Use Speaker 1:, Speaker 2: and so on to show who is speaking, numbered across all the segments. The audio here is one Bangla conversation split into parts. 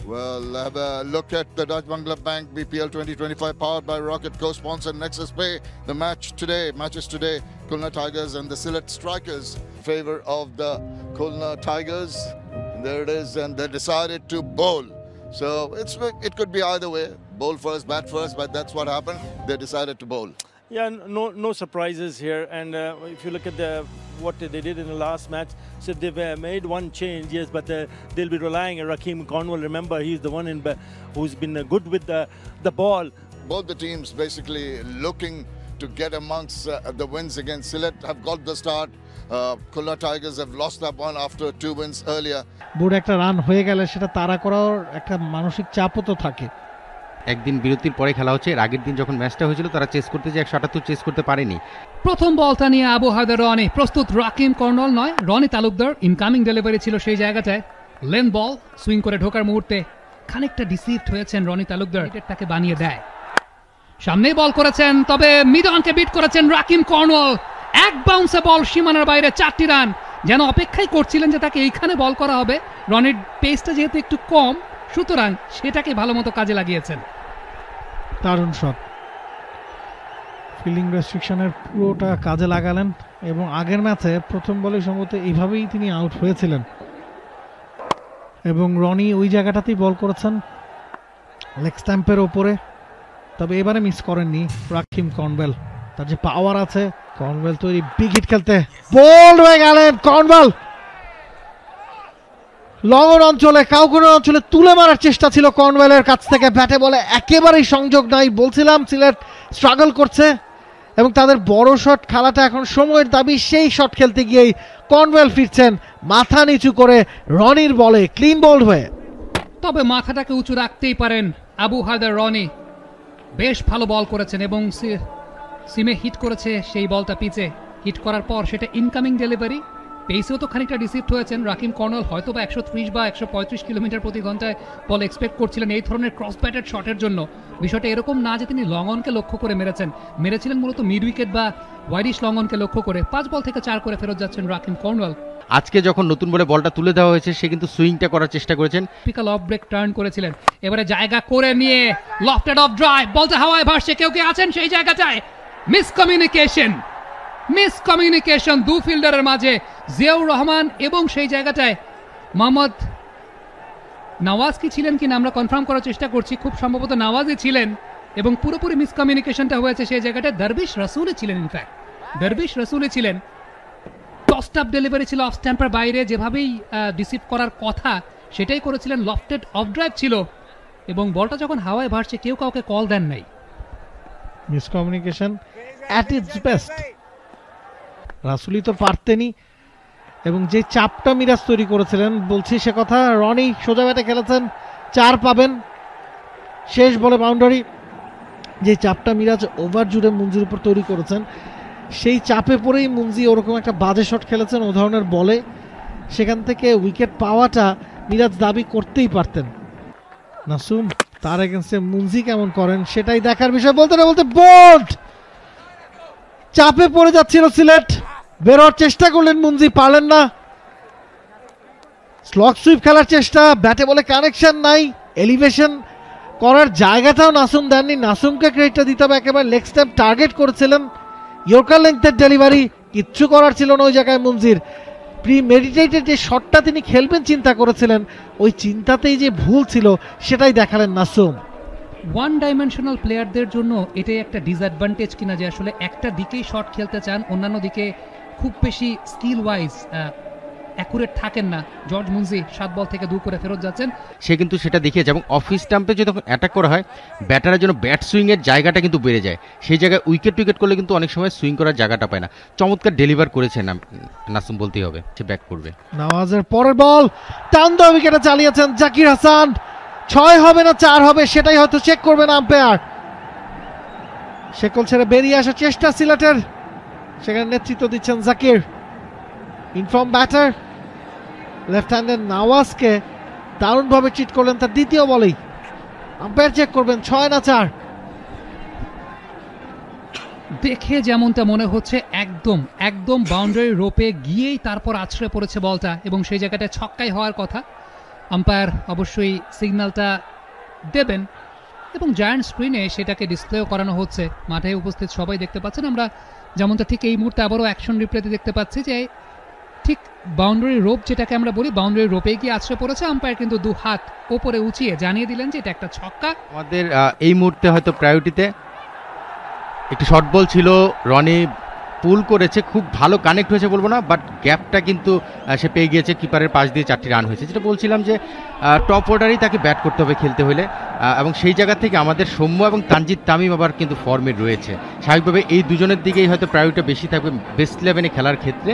Speaker 1: Well, have a look at the Dutch Bangla Bank BPL 2025 powered by Rocket, co-sponsored Nexus Pay. The matches today, Khulna Tigers and the Sylhet Strikers, favor of the Khulna Tigers. And there it is, and they decided to bowl. So it could be either way, bowl first, bat first, but that's what happened. They decided to bowl.
Speaker 2: Yeah, no surprises here. And if you look at what they did in the last match, so they've made one change, yes, but they'll be relying on Rakeem Cornwall. Remember, he's the one who's been good with the ball.
Speaker 1: Both the teams basically looking to get amongst the wins against Sylhet have got the start. Khulna Tigers have lost that one after 2 wins earlier.
Speaker 3: বুড় একটা রান হয়ে গেলে সেটা তাড়া করার একটা মানসিক চাপও তো থাকে।
Speaker 4: একদিন বিরতির পরে খেলা হচ্ছে, এর আগের দিন যখন ম্যাচটা হয়েছিল তারা চেস করতে যে 178 চেস করতে পারেনি।
Speaker 5: প্রথম বলটা নিয়ে আবু হায়দার রনি প্রস্তুত, রাকিম কর্নওয়াল নয়, রনি তালুকদার। ইনকামিং ডেলিভারি ছিল সেই জায়গাটায়, লেন বল সুইং করে ঢোকার মুহূর্তে খানিকটা ডিসিভড হয়েছেন রনি তালুকদার, এটাকে বানিয়ে দেয়। সামনেই বল করেছেন, তবে মিডনকে বিট করেছেন রাকিম কর্নওয়াল। এক বাউন্সে বল সীমানার বাইরে, 4টি রান। যেন অপেক্ষাই করছিলেন যে তাকে এইখানে বল করা হবে। রনির পেসটা যেহেতু একটু কম, সুতরাং সেটাকে ভালো মতো কাজে লাগিয়েছেন।
Speaker 3: দারুণ শট, ফিল্ডিং রেস্ট্রিকশনের পুরোটা কাজে লাগালেন এবং আগের ম্যাচে প্রথম বলে সম্ভবত এইভাবেই তিনি আউট হয়েছিলেন এবং রনি ওই জায়গাটাতেই বল করেছেন লেগ স্ট্যাম্পের ওপরে। তবে এবারে মিস করেননি রাকিম কর্নওয়াল, তার যে পাওয়ার আছে। কর্নওয়াল তৈরি বিগ হিট খেলতে, বোল্ড হয়ে গেলেন কর্নওয়াল। লঙ্গন অঞ্চলে কাউকুনের অঞ্চলে তুলে মারার চেষ্টা ছিল কর্নওয়ালের কাছ থেকে, ব্যাটে বলে একেবারেই সংযোগ নাই। বলছিলাম সিলেট স্ট্রাগল করছে এবং তাদের বড় শট খেলাটা এখন সময়ের দাবি। সেই শট খেলতে গিয়েই কর্নওয়াল ফিরছেন মাথা নিচু করে রনির বলে ক্লিন বোল্ড হয়ে।
Speaker 5: তবে মাথাটাকে উঁচু রাখতেই পারেন আবু হায়দার রনি, বেশ ভালো বল করেছেন এবং সিমে হিট করেছে সেই বলটা পিচে। হিট করার পর সেটা ইনকামিং ডেলিভারি, পেসেও তো খানিকটা রিসিভড হয়েছেন। রাকিম কর্নওয়াল হয়তো বা 130 বা 135 কিলোমিটার প্রতি ঘন্টায় বল এক্সপেক্ট করছিলেন এই ধরনের ক্রস ব্যাটেড শটের জন্য। বিষয়টা এরকম না যে তিনি লং অনকে লক্ষ্য করে মেরেছিলেন মূলত মিড উইকেট বা ওয়াইডিশ লং অনকে লক্ষ্য করে। 5 বল থেকে 4 করে ফেরত যাচ্ছেন রাকিম কর্নওয়াল।
Speaker 4: আজকে যখন নতুন বলে বলটা তুলে দেওয়া হয়েছে, সে কিন্তু সুইংটা করার চেষ্টা করেছেন,
Speaker 5: পিকাল অফ ব্রেক টার্ন করেছিলেন। এবারে জায়গা করে নিয়ে লফটেড অফ ড্রাইভ, বলটা হাওয়ায় ভাসছে, কেউ আছেন সেই জায়গাটায়। মিসকমিউনিকেশন দু ফিল্ডারের মাঝে, জিয়াউর রহমান এবং সেই জায়গাটায় মোহাম্মদ নওয়াজ কি ছিলেন কিনা আমরা কনফার্ম করার চেষ্টা করছি, খুব সম্ভবত নওয়াজই ছিলেন এবং পুরোপুরি মিসকমিউনিকেশনটা হয়েছে সেই জায়গাটায়। দরবিশ রসুলই ছিলেন, ইনফ্যাক্ট দরবিশ রসুলই ছিলেন। টসড আপ ডেলিভারি ছিল অফ স্ট্যাম্পের বাইরে, যেভাবেই ডিসিভ করার কথা সেটাই করেছিলেন। লফটেড অফ ড্রাইভ ছিল এবং বলটা যখন হাওয়ায় ভাসছে কেউ কাউকে কল দেন নাই।
Speaker 3: Miscommunication at its best. রাসুলি তো পারতেনই এবং যে চাপটা মিরাজ তৈরি করেছিলেন, বলছি সে কথা। রনি সোজা ব্যাটে খেলেছেন, 4 পাবেন। শেষ বলে বাউন্ডারি। যে চাপটা মিরাজ ওভার জুড়ে মুঞ্জির উপর তৈরি করেছেন, সেই চাপে পড়েই মুঞ্জি ওরকম একটা বাজে শট খেলেছেন ও ধরনের বলে। সেখান থেকে উইকেট পাওয়াটা মিরাজ দাবি করতেই পারতেন। নাসুম তার এগেন্স্টে মুঞ্জি কেমন করেন সেটাই দেখার বিষয়। বলতে বোল্ড, চাপে পড়ে যাচ্ছিল সিলেট, বেরোর চেষ্টা করলেন মুঞ্জি, পারলেন না। স্লগ সুইপ খেলার চেষ্টা, ব্যাটে বলে কানেকশন নাই, এলিভেশন করার জায়গাটাও নাসুম দেননি। নাসুমকে ক্রেডিটটা দিতে হবে, একেবারে লেগ স্ট্যাম্প টার্গেট করেছিলেন। ইয়র্কার লেংথের ডেলিভারি, কিচ্ছু করার ছিল না ওই জায়গায় মুঞ্জির। প্রিমেডিটেটেড যে শটটা তিনি খেলবেন চিন্তা করেছিলেন, ওই চিন্তাতেই যে ভুল ছিল সেটাই দেখালেন নাসুম।
Speaker 5: ওয়ান ডাইমেনশনাল প্লেয়ারদের জন্য এটাই একটা ডিসঅ্যাডভান্টেজ কিনা, যে আসলে একটা দিকেই শট খেলতে চান, অন্যান্য দিকে খুব বেশি স্কিল ওয়াইজ অ্যাকুরেট থাকেন না। জর্জ মুঞ্জি 7 বল থেকে 2 করে ফেরত যাচ্ছেন।
Speaker 4: সে কিন্তু সেটা দেখিয়েছে এবং অফ স্টাম্পে যদি অ্যাটাক করা হয়, ব্যাটারের জন্য ব্যাট সুইংয়ের জায়গাটা কিন্তু বেড়ে যায়। সেই জায়গায় উইকেট করলে কিন্তু অনেক সময় সুইং করার জায়গাটা পায় না। চমৎকার ডেলিভার করেছেন নাসুম, বলতেই হবে, সে ব্যাক করবে।
Speaker 3: নওয়াজের পরের বল টান দেওয়া উইকেটে চালিয়েছেন জাকির হাসান। 6 হবে না 4 হবে সেটাই হয়তো চেক করবেন আম্পায়ার। শেকল ছেড়ে বেরিয়ে আসার চেষ্টা সিলেটের, সেখানে নেতৃত্ব দিচ্ছেন জাকির। ইনফর্ম ব্যাটার লেফট হ্যান্ডের নওয়াজকে দারুণভাবে চিট করলেন তার দ্বিতীয় বলেই। আম্পায়ার চেক করবেন 6 না 4।
Speaker 5: দেখে যেমনটা মনে হচ্ছে একদম বাউন্ডারি রোপে গিয়েই তারপর আছড়ে পড়েছে বলটা এবং সেই জায়গাটায় ছক্কাই হওয়ার কথা। আম্পায়ার অবশ্যই সিগন্যালটা দেবেন এবং জায়ান্ট স্ক্রিনে সেটাকে ডিসপ্লেও করানো হচ্ছে। মাঠে উপস্থিত সবাই দেখতে পাচ্ছেন। আমরা যেমনটা ঠিক এই মুহূর্তে আবারও অ্যাকশন রিপ্লেতে দেখতে পাচ্ছি যে ঠিক বাউন্ডারি রোপ যেটাকে আমরা বলি, বাউন্ডারি রোপে গিয়ে আছড়ে পড়েছে। আম্পায়ার কিন্তু 2 হাত ওপরে উঁচিয়ে জানিয়ে দিলেন যে এটা একটা ছক্কা।
Speaker 4: আমাদের এই মুহূর্তে হয়তো প্রায়োরিটিতে একটি শর্ট বল ছিল, রনি পুল করেছে, খুব ভালো কানেক্ট হয়েছে বলবো না, বাট গ্যাপটা কিন্তু সে পেয়ে গিয়েছে, কিপারের পাশ দিয়ে 4টি রান হয়েছে। যেটা বলছিলাম যে টপ অর্ডারেই তাকে ব্যাট করতে হবে খেলতে হলে, এবং সেই জায়গা থেকে আমাদের সৌম্য এবং তানজিদ তামিম আবার কিন্তু ফর্মে রয়েছে। স্বাভাবিকভাবে এই দুজনের দিকেই হয়তো প্রায়োরিটি বেশি থাকবে বেস্ট 11-এ খেলার ক্ষেত্রে।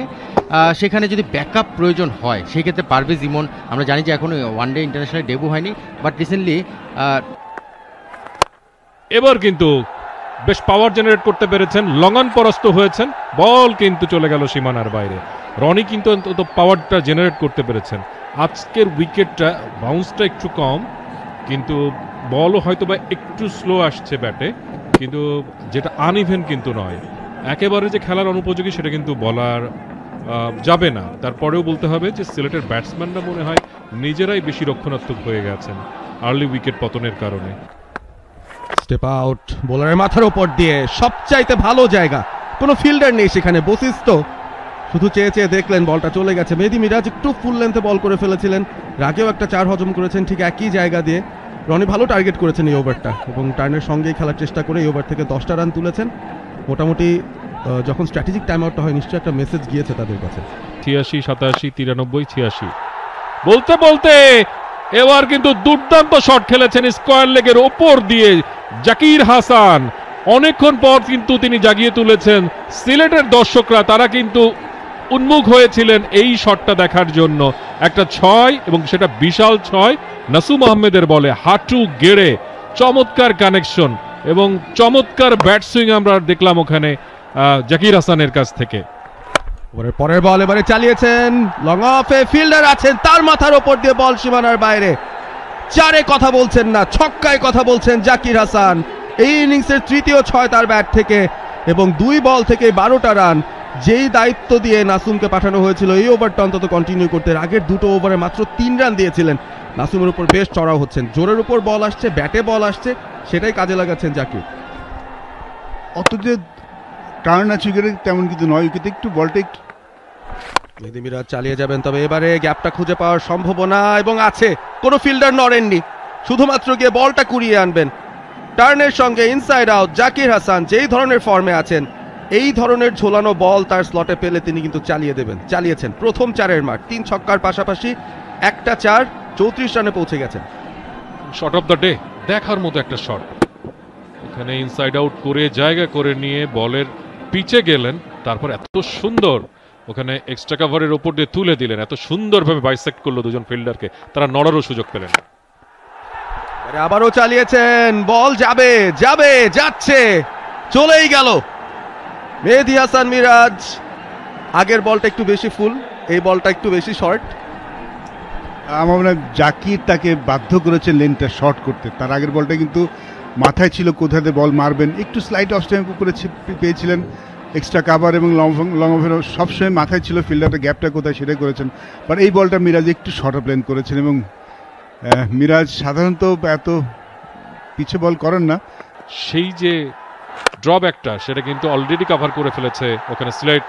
Speaker 4: সেখানে যদি ব্যাকআপ প্রয়োজন হয় সেই ক্ষেত্রে পারভেজ ইমন, আমরা জানি যে এখন ওয়ানডে ইন্টারন্যাশনাল ডেবু হয়নি, বাট রিসেন্টলি
Speaker 6: এবার কিন্তু বেশ পাওয়ার জেনারেট করতে পেরেছেন, লঙ্গন পরাস্ত হয়েছেন, বল কিন্তু চলে গেল সীমানার বাইরে। রনি কিন্তু অন্তত পাওয়ারটা জেনারেট করতে পেরেছেন। আজকের উইকেটটা বাউন্সটা একটু কম, কিন্তু বলও হয়তো বা একটু স্লো আসছে ব্যাটে, কিন্তু যেটা আনইভেন কিন্তু নয়, একেবারে যে খেলার অনুপযোগী সেটা কিন্তু বলার যাবে না। তারপরেও বলতে হবে যে সিলেটের ব্যাটসম্যানরা মনে হয় নিজেরাই বেশি রক্ষণাত্মক হয়ে গেছেন আর্লি উইকেট পতনের কারণে।
Speaker 7: স্টেপ আউট বোলারের মাথার উপর দিয়ে, সবচাইতে ভালো জায়গা, কোনো ফিল্ডার নেই সেখানে, বশিষ্ঠ শুধু চেয়ে চেয়ে দেখলেন, বলটা চলে গেছে। মেহেদী মিরাজ একটু ফুল লেন্থে বল করে ফেলেছিলেন, রাগেও একটা 4 হজম করেছেন ঠিক একই জায়গা দিয়ে। রনি ভালো টার্গেট করেছেন এই ওভারটা এবং টার্নের সঙ্গেই খেলার চেষ্টা করে এই ওভার থেকে 10টা রান তুলেছেন। মোটামুটি যখন স্ট্র্যাটেজিক টাইম আউটটা হয় নিশ্চয়ই একটা মেসেজ গিয়েছে তাদের কাছে।
Speaker 6: 86, 87, 93, 86 বলতে বলতে এবার কিন্তু দুর্দান্ত শট খেলেছেন স্কয়ার লেগের ওপর দিয়ে জাকির হাসান। অনেকক্ষণ পর কিন্তু তিনি জাগিয়ে তুলেছেন সিলেটের দর্শকরা, তারা কিন্তু উন্মুখ হয়েছিলেন এই শটটা দেখার জন্য। একটা 6 এবং সেটা বিশাল 6, নাসুম আহমেদের বলে হাঁটু গেড়ে চমৎকার কানেকশন এবং চমৎকার ব্যাট সুইং আমরা দেখলাম ওখানে জাকির হাসানের কাছ থেকে।
Speaker 7: পরের বল এবারে চালিয়েছেন, লং অফে ফিল্ডার আছেন, তার মাথার ওপর দিয়ে বল সীমানার বাইরে। 4-এ কথা বলছেন না, ছক্কায় কথা বলছেন জাকির হাসান। এই ইনিংসের 3য় 6 তার ব্যাট থেকে এবং 2 বল থেকে 12টা রান। যেই দায়িত্ব দিয়ে নাসুমকে পাঠানো হয়েছিল এই ওভারটা অন্তত কন্টিনিউ করতে, আগের 2টো ওভারে মাত্র 3 রান দিয়েছিলেন। নাসুমের উপর বেশ চড়াও হচ্ছেন, জোরের উপর বল আসছে, ব্যাটে বল আসছে, সেটাই কাজে লাগাচ্ছেন জাকির।
Speaker 8: অত যে টার্ন আছে উইকেটে তেমন কিন্তু নয়, উইকেটে একটু বলটা একটু।
Speaker 7: মেহেদী মিরাজ চালিয়ে যাবেন, তবে এবারে গ্যাপটা খুঁজে পাওয়ার সম্ভাবনা এবং আছে। কোনো ফিল্ডার নড়েননি, শুধুমাত্র গিয়ে বলটা কুড়িয়ে আনবেন। টার্নের সঙ্গে ইনসাইড আউট, জাকির হাসান যেই ধরনের ফর্মে আছেন, এই ধরনের ঝোলানো বল তার স্লটে পেলে তিনি কিন্তু চালিয়ে দেবেন। চালিয়েছেন প্রথম 4-এর মার্ক, 3 ছক্কার পাশাপাশি একটা 4, 34 রানে পৌঁছে গেছেন।
Speaker 6: শট অফ দ্য ডে, দেখার মতো একটা শট। এখানে ইনসাইড আউট করে জায়গা করে নিয়ে বলের পিচে গেলেন, তারপর এত সুন্দর ওখানে এক্সট্রা কাভারের ওপর দিয়ে তুলে দিলেন, এত সুন্দরভাবে বাইসেক্ট করলো দুজন ফিল্ডারকে, তারা নড়ারও সুযোগ পেলেন।
Speaker 7: আবারও চালিয়েছেন, বল যাবে যাবে যাচ্ছে, চলেই গেল। মেহেদী হাসান মিরাজ, আগের বলটা একটু বেশি ফুল, এই বলটা একটু বেশি শর্ট।
Speaker 8: আমার মনে হয় জাকির তাকে বাধ্য করেছেন লেনটা শর্ট করতে। তার আগের বলটা কিন্তু মাথায় ছিল কোথাতে বল মারবেন, একটু স্লাইড অফ টাইম উপরে পেয়েছিলেন। এক্সট্রা কাভার এবং লং অফের সবসময় মাথায় ছিল ফিল্ডারটা গ্যাপটা কোথায় সেটাই করেছেন, বাট এই বলটা মিরাজ একটু শর্ট অফ লেন করেছেন এবং মিরাজ সাধারণত এত পিছে বল করেন না।
Speaker 6: সেই যে ড্রব্যাকটা সেটা কিন্তু অলরেডি কভার করে ফেলেছে ওখানে সিলেট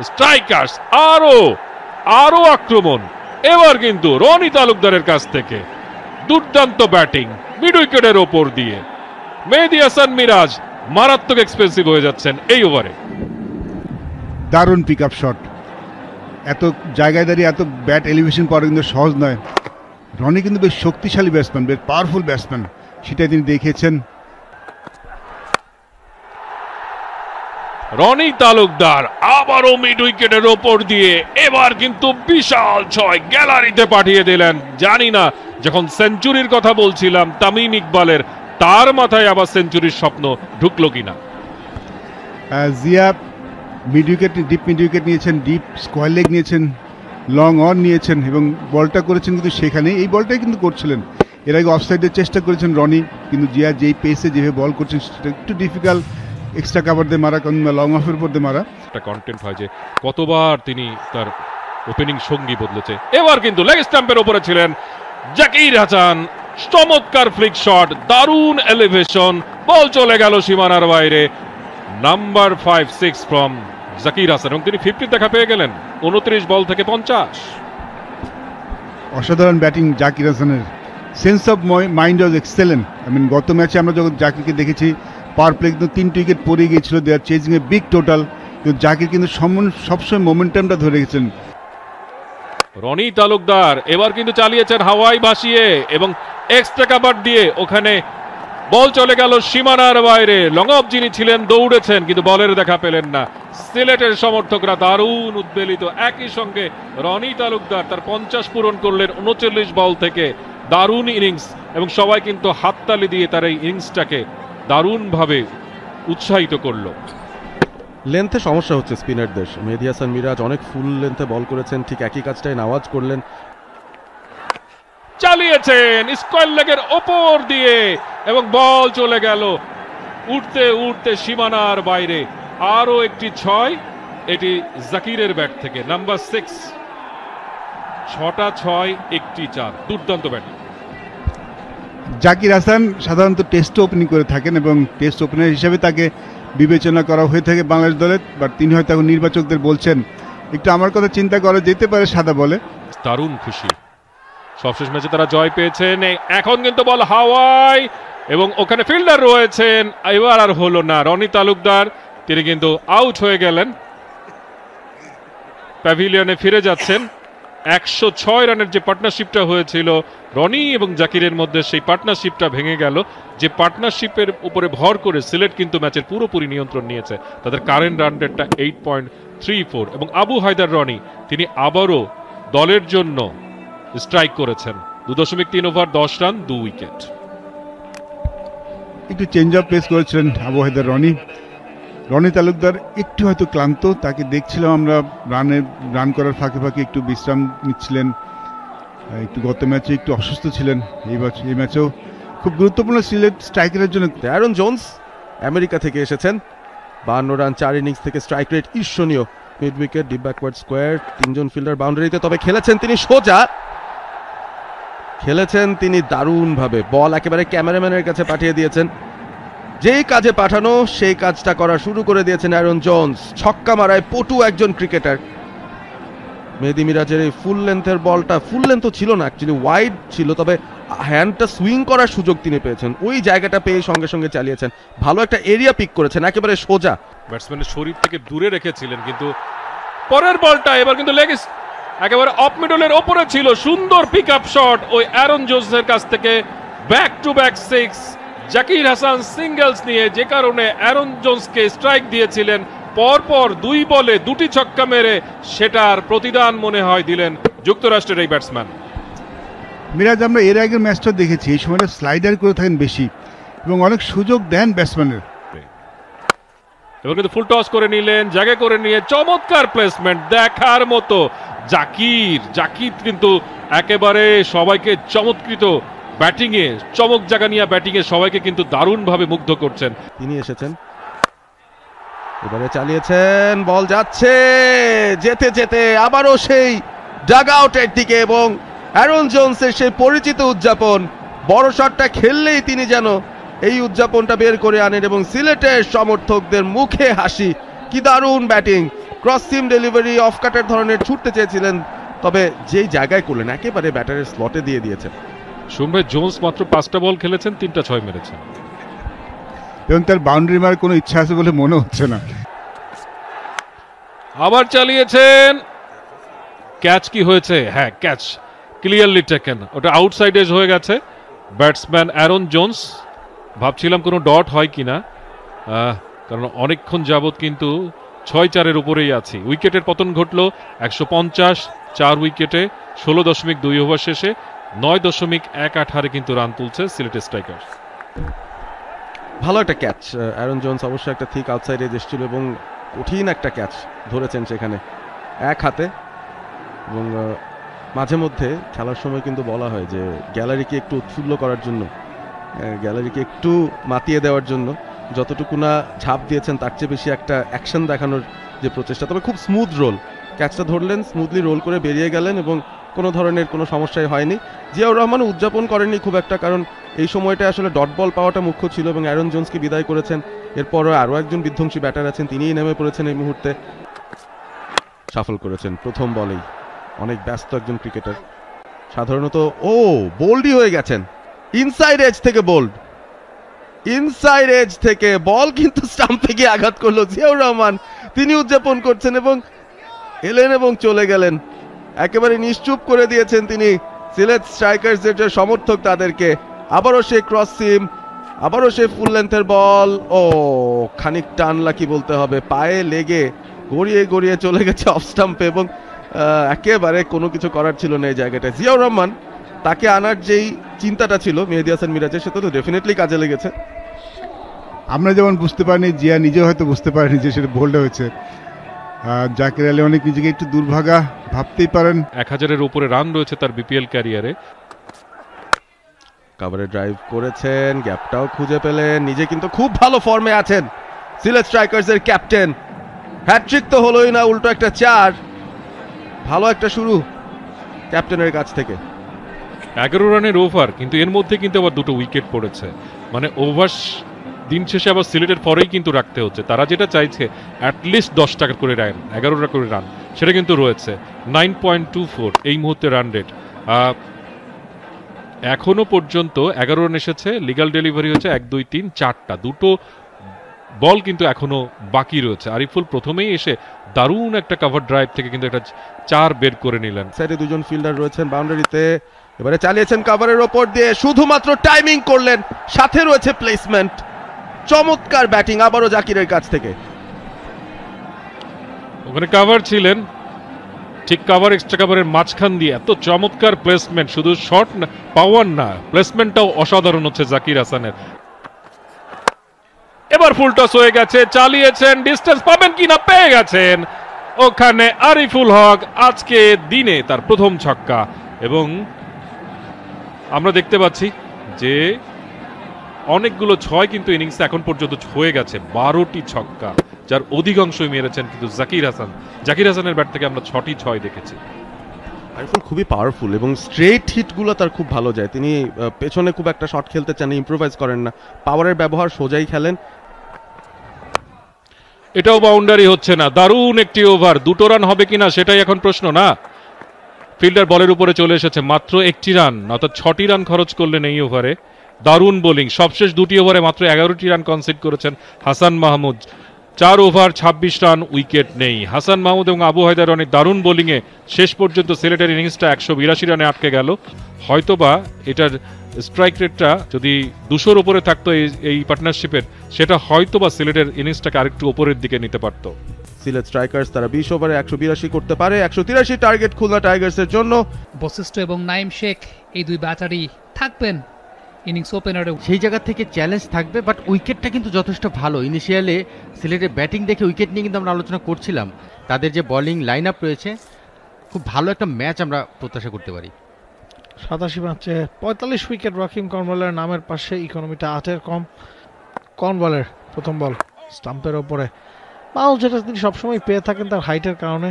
Speaker 6: স্ট্রাইকার্স। আরো আক্রমণ এবার কিন্তু রনি তালুকদারের কাছ থেকে, দুর্দান্ত ব্যাটিং মিড উইকেটের ওপর দিয়ে। মেহেদী হাসান মিরাজ মারাত্মক এক্সপেন্সিভ হয়ে যাচ্ছেন এই ওভারে।
Speaker 8: দারুণ পিক আপ শট, এত জায়গায় দাঁড়িয়ে এত ব্যাট এলিভেশন পাওয়া কিন্তু সহজ নয়। রনি কিন্তু বেশ শক্তিশালী ব্যাটসম্যান, বেশ পাওয়ারফুল ব্যাটসম্যান, সেটাই তিনি দেখিয়েছেন।
Speaker 6: রনি তালুকদার আবারও মিড উইকেটের ওপর দিয়ে এবার কিন্তু বিশাল 6 গ্যালারিতে পাঠিয়ে দিলেন। জানি না যখন সেঞ্চুরির কথা বলছিলাম তামিম ইকবালের, তার মাথায় আবার সেঞ্চুরির স্বপ্ন ঢুকলো কিনা।
Speaker 8: Zia mid wicket, deep mid wicket নিয়েছেন, ডিপ স্কোয়ার লেগ নিয়েছেন, লং অন নিয়েছেন এবং বলটা করেছেন কিন্তু সেখানে এই বলটাই কিন্তু করছিলেন। এর আগে অফসাইডের চেষ্টা করেছেন রনি, কিন্তু জিয়া যেই পেসে যেভাবে বল করছেন সেটা একটু ডিফিকাল্ট, এক্সট্রা কাভার দিয়ে মারা, লং অফের উপর দিয়ে মারা।
Speaker 6: একটা কন্টেন্ট হয় যে কতবার তিনি তার ওপেনিং সঙ্গী বদলেছে। এবার কিন্তু লেগ স্ট্যাম্পের উপরে ছিলেন জাকির হাসান চমৎকার ফ্লিক শট, দারুণ এলিভেশন, বল চলে গেল সীমানার বাইরে। নাম্বার 5-6 ফ্রম জাকির হাসান এবং তিনি 50 দেখা পেয়ে গেলেন 29 বল থেকে 50।
Speaker 8: অসাধারণ ব্যাটিং জাকির হাসানের, sense of mind was excellent. গত ম্যাচে আমরা যখন জাকিরকে দেখেছি পাওয়ার প্লে কিন্তু 3 উইকেট পড়ে গিয়েছিল, they are chasing a big total, কিন্তু জাকির কিন্তু সবসময় মোমেন্টামটা ধরে গেছেন।
Speaker 6: রনি তালুকদার এবার কিন্তু চালিয়েছেন হাওয়াই ভাসিয়ে এবং এক্সট্রা কাভার দিয়ে, ওখানে বল চলে গেল সীমানার বাইরে। লং অফ যিনি ছিলেন দৌড়েছেন কিন্তু বলের দেখা পেলেন না। সিলেটের সমর্থকরা দারুণ উদ্বেলিত। একই সঙ্গে রনি তালুকদার তার 50 পূরণ করলেন 39 বল থেকে, দারুণ ইনিংস, এবং সবাই কিন্তু হাততালি দিয়ে তার এই ইনিংসটাকে দারুণভাবে উৎসাহিত করলো।
Speaker 7: লেন্থে সমস্যা হচ্ছে স্পিনারদের। মেহেদী হাসান মিরাজ অনেক ফুল লেন্থে বল করেছেন, ঠিক একই কাজটাই নওয়াজ করলেন।
Speaker 6: চালিয়েছেন স্কোয়ার লেগের ওপর দিয়ে এবং বল চলে গেল উঠতে উঠতে সীমানার বাইরে। আরো একটি 6, এটি জাকিরের ব্যাট থেকে, নাম্বার 6। 6টা 6, একটি 4, দুর্দান্ত ব্যাটিং।
Speaker 8: জাকির হাসান সাধারণত টেস্ট ওপেনিং করে থাকেন এবং টেস্ট ওপেনার হিসেবে তাকে বিবেচনা করা হয়ে থাকে বাংলাদেশ দলে, বাট তিনি হয়তো এখন নির্বাচকদের বলছেন একটু আমার কথা চিন্তা করা যেতে পারে সাদা বলে।
Speaker 6: দারুণ খুশি, সবশেষ ম্যাচে তারা জয় পেয়েছেন। এখন কিন্তু বল হাওয়াই এবং ওখানে ফিল্ডার রয়েছেন, এবার আর হলো না। রনি তালুকদার তিনি কিন্তু আউট হয়ে গেলেন, প্যাভিলিয়নে ফিরে যাচ্ছেন। 106 রানের যে পার্টনারশিপটা হয়েছিল রনি এবং জাকিরের মধ্যে, সেই পার্টনারশিপটা ভেঙে গেল। যে পার্টনারশিপের উপরে ভর করে সিলেট কিন্তু ম্যাচের পুরোপুরি নিয়ন্ত্রণ নিয়েছে। তাদের কারেন্ট রান রেটটা 8.34 এবং আবু হায়দার রনি তিনি আবারও দলের জন্য স্ট্রাইক করেছেন। 2.3 ওভার 10 রান 2 উইকেট।
Speaker 8: একটু চেঞ্জ অফ পেস করেছিলেন আবু হায়দার রনি। রনি তালুকদার একটু হয়তো ক্লান্ত, তাকে দেখছিলাম আমরা রান করার ফাঁকে ফাঁকে একটু বিশ্রাম নিচ্ছিলেন। একটু গত ম্যাচে একটু অসুস্থ ছিলেন, এই ম্যাচেও খুব গুরুত্বপূর্ণ সিলেট স্ট্রাইকারের জন্য।
Speaker 7: অ্যারন জোন্স আমেরিকা থেকে এসেছেন, 52 রান 4 ইনিংস থেকে স্ট্রাইক রেট ঈর্ষণীয়। Mid wicket, deep backward square, 3 জন ফিল্ডার বাউন্ডারিতে, তবে খেলেছেন তিনি সোজা, খেলেছেন তিনি দারুণভাবে। বল একেবারে ক্যামেরাম্যানের কাছে পাঠিয়ে দিয়েছেন, যেই কাজে পাঠানো সেই কাজটা করা শুরু করে দিয়েছেন অ্যারন জোন্স। ছক্কা মারায় পটু একজন ক্রিকেটার। মেহেদী মিরাজের এই ফুল লেন্থের বলটা, ফুল লেন্থ ছিল না অ্যাকচুয়ালি, ওয়াইড ছিল, তবে হ্যান্ডটা সুইং করার সুযোগ তিনি পেয়েছেন, ওই জায়গাটা পেয়ে সঙ্গে সঙ্গে চালিয়েছেন। ভালো একটা এরিয়া পিক করেছেন, একেবারে সোজা।
Speaker 6: ব্যাটসম্যানের শরীর থেকে দূরে রেখেছিলেন, কিন্তু পরের বলটা এবার কিন্তু লেগ একেবারে অফ মিডলের ওপরে ছিল। সুন্দর পিক আপ শট ওই অ্যারন জোন্সের কাছ থেকে, back to back 6। Zakir Hasan singles নিয়ে, যে কারণে অ্যারন জোন্সকে স্ট্রাইক দিয়েছিলেন, পরপর 2 বলে 2টি ছক্কা মেরে সেটার প্রতিদান মনে হয় দিলেন যুক্তরাষ্ট্রের এই ব্যাটসম্যান।
Speaker 8: মিরাজ, আমরা এর আগের ম্যাচটা দেখেছি, এই সময়টা স্লাইডার করে থাকেন বেশি এবং অনেক সুযোগ দেন ব্যাটসম্যানের।
Speaker 6: এবার কিন্তু ফুল টস করে নিলেন, জায়গা করে নিয়ে চমৎকার প্লেসমেন্ট, দেখার মতো। জাকির কিন্তু একেবারে সবাইকে চমৎকৃত ব্যাটিংয়ে, চমক জায়গা নিয়ে ব্যাটিংয়ে সবাইকে কিন্তু দারুণভাবে মুগ্ধ করছেন।
Speaker 7: তিনি এসেছেন, এবারে চালিয়েছেন, বল যাচ্ছে, যেতে যেতে আবারও সেই ডাগ আউটের দিকে, এবং অ্যারন জোন্সের সেই পরিচিত উদযাপন। বড় শটটা খেললেই তিনি যেন এই উদযাপনটা বের করে আনেন এবং সিলেটের সমর্থকদের মুখে হাসি। কি দারুণ batting, cross seam delivery, off cutter ধরনের ছুটতে চেয়েছিলেন, তবে যেই জায়গায় করলেন একেবারে ব্যাটারের স্লটে দিয়ে দিয়েছেন।
Speaker 6: শুনবে জোন্স মাত্র 5টা বল খেলেছেন, 3টা 6 মেরেছেন
Speaker 8: এবং তার বাউন্ডারি মারার কোনো ইচ্ছা আছে বলে মনে হচ্ছে না।
Speaker 6: আবার চালিয়েছেন, ক্যাচ কি হয়েছে? হ্যাঁ, ক্যাচ ক্লিয়ারলি টেকেন, ওটা আউটসাইড এজ হয়ে গেছে। ব্যাটসম্যান অ্যারন জোন্স, ভাবছিলাম কোনো ডট হয় কিনা, কারণ অনেকক্ষণ যাবৎ কিন্তু 6-4-এর উপরেই আছি। উইকেটের পতন ঘটলো 150, 4 উইকেটে 16.2 ওভার শেষে 9.18 কিন্তু রান তুলছে সিলেটের স্ট্রাইকার।
Speaker 7: ভালো একটা ক্যাচ, অ্যারন জোন্স অবশ্যই একটা থিক আউটসাইড এজ এসেছিল এবং কঠিন একটা ক্যাচ ধরেছেন সেখানে এক হাতে। এবং মাঝে মধ্যে খেলার সময় কিন্তু বলা হয় যে গ্যালারিকে একটু উৎফুল্ল করার জন্য, গ্যালারিকে একটু মাতিয়ে দেওয়ার জন্য যতটুকু না ঝাঁপ দিয়েছেন তার চেয়ে বেশি একটা অ্যাকশন দেখানোর যে প্রচেষ্টা। তবে খুব স্মুথ রোল, ক্যাচটা ধরলেন, স্মুথলি রোল করে বেরিয়ে গেলেন এবং কোনো ধরনের কোনো সমস্যাই হয়নি। জিয়াউর রহমান উদযাপন করেননি খুব একটা, কারণ এই সময়টা আসলে ডট বল পাওয়াটা মুখ্য ছিল এবং অ্যারন জোন্সকে বিদায় করেছেন। এরপরও আরও একজন বিধ্বংসী ব্যাটার আছেন, তিনিই নেমে পড়েছেন এই মুহূর্তে। সাফল করেছেন প্রথম বলেই, অনেক ব্যস্ত একজন ক্রিকেটার সাধারণত। ও বোল্ডই হয়ে গেছেন, ইনসাইড এজ থেকে বোল্ড, ইনসাইড এজ থেকে বল কিন্তু স্টাম্পে গিয়ে আঘাত করলো জিয়াউর রহমান। তিনি উদযাপন করছেন এবং এলেন এবং চলে গেলেন, একেবারে নিশ্চুপ করে দিয়েছেন তিনি সিলেট স্ট্রাইকার্সের যে সমর্থক তাদেরকে। আবারও সে ক্রস সিম, আবারও সে ফুল লেন্থের বল, ও খানিকটা আনলাকি বলতে হবে, পায়ে লেগে গড়িয়ে গড়িয়ে চলে গেছে অফ স্টাম্পে এবং একেবারে কোনো কিছু করার ছিল না এই জায়গাটায়। জিয়াউর রহমান, তাকে আনার যেই চিন্তাটা ছিল মেহেদী হাসান মিরাজের, সেটা তো ডেফিনেটলি কাজে লেগেছে।
Speaker 8: আমরা যেমন বুঝতে পারিনি, জিয়া নিজেও হয়তো বুঝতে পারেনি যে সেটা বোল্ড হয়েছে। জাকির আলী অনেক নিজেকে একটু দুর্ভাগা ভাবতেই পারেন।
Speaker 6: 1000-এর উপরে রান রয়েছে তার বিপিএল ক্যারিয়ারে।
Speaker 7: কভারে ড্রাইভ করেছেন, গ্যাপটাও খুঁজে পেলেন, নিজে কিন্তু খুব ভালো ফর্মে আছেন সিলেট স্ট্রাইকার্সের ক্যাপ্টেন। হ্যাটট্রিক তো হলোই না, উল্টো একটা 4, ভালো একটা শুরু ক্যাপ্টেনের কাছ থেকে।
Speaker 6: 11 রানের ওভার, কিন্তু এর মধ্যে কিন্তু আবার 2টো উইকেট পড়েছে, মানে ওভার দিন শেষে আবার সিলেটের পরেই কিন্তু রাখতে হচ্ছে। তারা যেটা চাইছে অ্যাটলিস্ট 10 টাকা করে রান, 11টা করে রান, সেটা কিন্তু রয়েছে। 9.24 এই মুহূর্তে রান রেট। এখনো পর্যন্ত 11 রান এসেছে, লিগাল ডেলিভারি হচ্ছে 1, 2, 3, 4টা, 2টো বল কিন্তু এখনো বাকি রয়েছে। আরিফুল প্রথমেই এসে দারুণ একটা কভার ড্রাইভ থেকে কিন্তু একটা 4 বের করে নিলেন।
Speaker 7: সাইডে দুজন ফিল্ডার রয়েছেন বাউন্ডারিতে, এবারে চালিয়েছেন কভারের ওপর দিয়ে, শুধুমাত্র টাইমিং করলেন, সাথে রয়েছে প্লেসমেন্ট। চমৎকার ব্যাটিং আবারও জাকিরের কাছ থেকে।
Speaker 6: ওখানে কভার ছিলেন, ঠিক কভার এক্সট্রা কভারের মাঝখান দিয়ে এত চমৎকার প্লেসমেন্ট, শুধু শট না, পাওয়ার না, প্লেসমেন্টটাও অসাধারণ হচ্ছে জাকির হাসানের। এবার ফুল টস হয়ে গেছে, চালিয়েছেন, ডিস্টেন্স পাবেন কিনা, পেয়ে গেছেন ওখানে আরিফুল হক। আজকে দিনে তার প্রথম ছক্কা, এবং আমরা দেখতে পাচ্ছি যে অনেকগুলো 6 কিন্তু ইনিংসে এখন পর্যন্ত হয়ে গেছে, 12টি ছক্কা, যার অধিকাংশই মেরেছেন কিন্তু জাকির হাসান। জাকির হাসানের ব্যাট থেকে আমরা 6টি 6 দেখেছি।
Speaker 7: আরিফুল খুবই পাওয়ারফুল এবং স্ট্রেট হিটগুলো তার খুব ভালো যায়। তিনি পেছনে খুব একটা শট খেলতে চান, ইম্প্রোভাইজ করেন না, পাওয়ারের ব্যবহার সোজাই খেলেন।
Speaker 6: এটাও বাউন্ডারি হচ্ছে না, দারুণ একটি ওভার। 2টো রান হবে কিনা সেটাই এখন প্রশ্ন না। ফিল্ডার বলের উপরে চলে এসেছে, মাত্র 1টি রান, অর্থাৎ 6টি রান খরচ করলেন এই ওভারে। দারুণ বোলিং, সবশেষ 2টি ওভারে মাত্র 11টি রান কনসিড করেছেন Hasan Mahmud. 4 over 26 run, wicket নেই। হাসান মাহমুদ এবং আবু হায়দার অনেক দারুণ বোলিংয়ে শেষ পর্যন্ত সিলেটের ইনিংসটা 182 রানে আটকে গেল। হয়তোবা এটার স্ট্রাইক রেটটা যদি 200-র উপরে থাকতো এই পার্টনারশিপের, সেটা হয়তোবা সিলেটের ইনিংসটাকে আরেকটু উপরের দিকে নিতে পারত।
Speaker 7: সিলেট স্ট্রাইকার্স তারা 20 ওভারে 182 করতে পারে, 183 টার্গেট খুলনা টাইগার্সের জন্য।
Speaker 5: বশিষ্ঠ এবং নাইম শেখ এই দুই ব্যাটারি থাকবেন ইনিংস ওপেনারে।
Speaker 4: সেই জায়গা থেকে চ্যালেঞ্জ থাকবে, বাট উইকেটটা কিন্তু যথেষ্ট ভালো। ইনিশিয়ালে সিলেটের ব্যাটিং দেখে উইকেট নিয়ে কিন্তু আমরা আলোচনা করছিলাম, তাদের যে বোলিং লাইন আপ রয়েছে, খুব ভালো একটা ম্যাচ আমরা প্রত্যাশা করতে পারি।
Speaker 3: 87 ম্যাচে 45 উইকেট রাকিম কর্নওয়ালের নামের পাশে, ইকোনমিটা 8-এর কম। কর্নওয়ালের প্রথম বল স্টাম্পের ওপরে, বাউন্স যেটা তিনি সবসময় পেয়ে থাকেন তার হাইটের কারণে।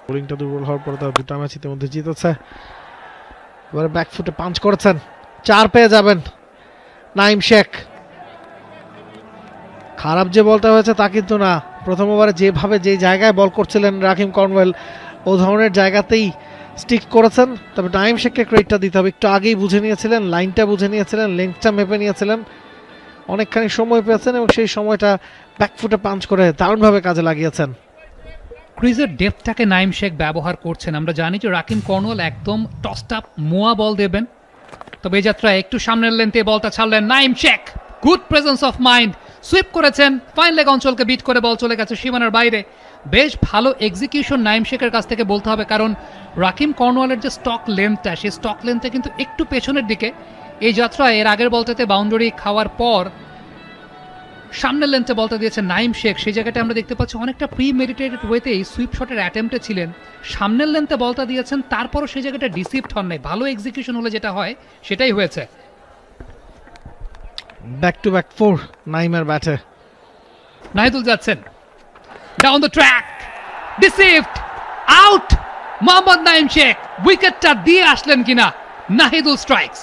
Speaker 3: বোলিংটা দুর্বল হওয়ার পরে তার 2টা ম্যাচ ইতিমধ্যে জিতেছে। এবারে ব্যাকফুটে পাঞ্চ করেছেন, 4 পেয়ে যাবেন নাইম শেখ। খারাপ যে বলটা হয়েছে তা কিন্তু না, প্রথম ওভারে যেভাবে যে জায়গায় বল করছিলেন রাকিম কর্নওয়াল, ও ধরনের জায়গাতেই স্টিক করেছেন। তবে নাইম শেখকে ক্রেডিটটা দিতে হবে, একটু আগেই বুঝে নিয়েছিলেন, লাইনটা বুঝে নিয়েছিলেন, লেন্থটা মেপে নিয়েছিলেন, অনেকখানি সময় পেয়েছেন এবং সেই সময়টা ব্যাকফুটে পাঞ্চ করে দারুণভাবে কাজে লাগিয়েছেন।
Speaker 5: ক্রিজের ডেপথটাকে নাইম শেখ ব্যবহার করছেন। আমরা জানি যে রাকিম কর্নওয়াল একদম টসড আপ মোয়া বল দেবেন, তবে এই যাত্রায় একটু সামনের লেন্থে বলটা ছাড়লেন Naim Sheikh. Good presence of mind, sweep করেছেন, ফাইন লেগ অঞ্চলকে বিট করে বল চলে গেছে সীমানার বাইরে। বেশ ভালো এক্সিকিউশন নাইম শেখের কাছ থেকে বলতে হবে, কারণ রাকিম কর্নওয়ালের যে স্টক লেন্থটা, সেই স্টক লেন্থে কিন্তু একটু পেছনের দিকে। এই যাত্রায় এর আগের বলটাতে বাউন্ডারি খাওয়ার পর সামনের লেন্থে বলটা দিয়েছে নাইম শেখ, সেই জায়গাটা আমরা দেখতে পাচ্ছি অনেকটা প্রি মেডিটেটেড ওয়েতে এই সুইপ শটের অ্যাটেম্পটে ছিলেন, সামনের লেন্থে বলটা দিয়েছেন, তারপরও সেই জায়গাটা ডিসিভড হন নাই। ভালো এক্সিকিউশন হলে যেটা হয় সেটাই হয়েছে।
Speaker 3: ব্যাক টু ব্যাক 4 নাইমের ব্যাটে।
Speaker 5: নাহিদুল যাচ্ছেন down the track, deceived, out Mohammad Naim Sheikh. উইকেটটা দিয়ে আসলেন কিনা নাহিদুল স্ট্রাইকস।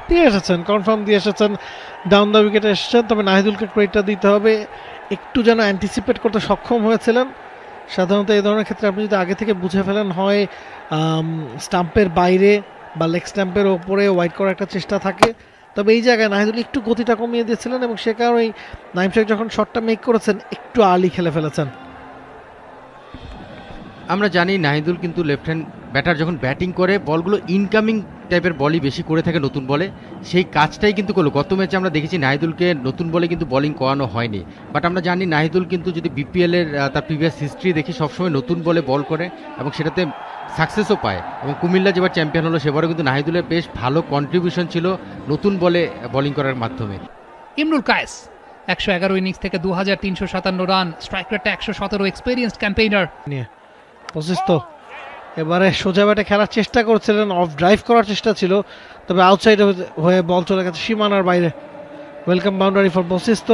Speaker 3: দিয়ে এসেছেন, কনফার্ম দিয়ে এসেছেন, ডাউন দ্য উইকেটে এসেছেন। তবে নাহিদুলকে ক্রেডিটটা দিতে হবে, একটু যেন অ্যান্টিসিপেট করতে সক্ষম হয়েছিলেন। সাধারণত এই ধরনের ক্ষেত্রে আপনি যদি আগে থেকে বুঝে ফেলেন, হয় স্টাম্পের বাইরে বা লেগ স্টাম্পের ওপরে ওয়াইড করার একটা চেষ্টা থাকে। তবে এই জায়গায় নাহিদুল একটু গতিটা কমিয়ে দিয়েছিলেন এবং সে কারণেই নাইম শেখ যখন শটটা মেক করেছেন একটু আর্লি খেলে ফেলেছেন।
Speaker 4: আমরা জানি নাহিদুল কিন্তু লেফট হ্যান্ড ব্যাটার, যখন ব্যাটিং করে বলগুলো ইনকামিং টাইপের বলই বেশি করে থাকে নতুন বলে, সেই কাজটাই কিন্তু করলো। গত ম্যাচে আমরা দেখেছি নাহিদুলকে নতুন বলে কিন্তু বোলিং করানো হয়নি, বাট আমরা জানি নাহিদুল কিন্তু যদি বিপিএলের তার প্রিভিয়াস হিস্ট্রি দেখি সবসময় নতুন বলে বল করে এবং সেটাতে সাকসেসও পায়। এবং কুমিল্লা যেবার চ্যাম্পিয়ন হলো সেবারও কিন্তু নাহিদুলের বেশ ভালো কন্ট্রিবিউশন ছিল নতুন বলে বোলিং করার মাধ্যমে।
Speaker 5: ইমরুল কায়েস 111 ইনিংস থেকে 2357 রান, স্ট্রাইক রেটটা 117, এক্সপেরিয়েন্সড ক্যাম্পেইনার।
Speaker 3: পঁচিশ এবারে সোজা ব্যাটে খেলার চেষ্টা করছিলেন, অফ ড্রাইভ করার চেষ্টা ছিল, তবে আউটসাইড হয়ে বল চলে গেছে সীমানার বাইরে। Welcome boundary for Vashishtha,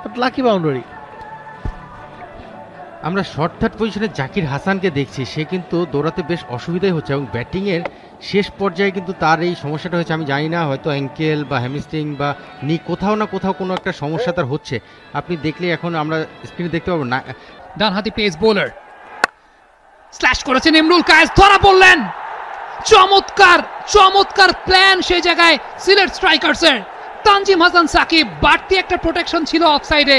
Speaker 3: but lucky boundary.
Speaker 4: আমরা শর্ট থার্ড পজিশনে জাকির হাসানকে দেখছি, সে কিন্তু দৌড়াতে বেশ অসুবিধাই হচ্ছে এবং ব্যাটিংয়ের শেষ পর্যায়ে কিন্তু তার এই সমস্যাটা হয়েছে। আমি জানি না, হয়তো অ্যাঙ্কেল বা হ্যামস্ট্রিং বা নি কোথাও না কোথাও কোনো একটা সমস্যা তার হচ্ছে। আপনি দেখলে এখন আমরা স্ক্রিনে দেখতে পাবো না।
Speaker 5: ডানহাতি পেস বোলার স্ল্যাশ করেছেন ইমরুল কায়েস, ধরা পড়লেন। চমৎকার চমৎকার প্ল্যান সেই জায়গায় সিলেট স্ট্রাইকার্সের। তানজিম হাসান সাকিব, বাড়তি একটা প্রোটেকশন ছিল অফ সাইডে,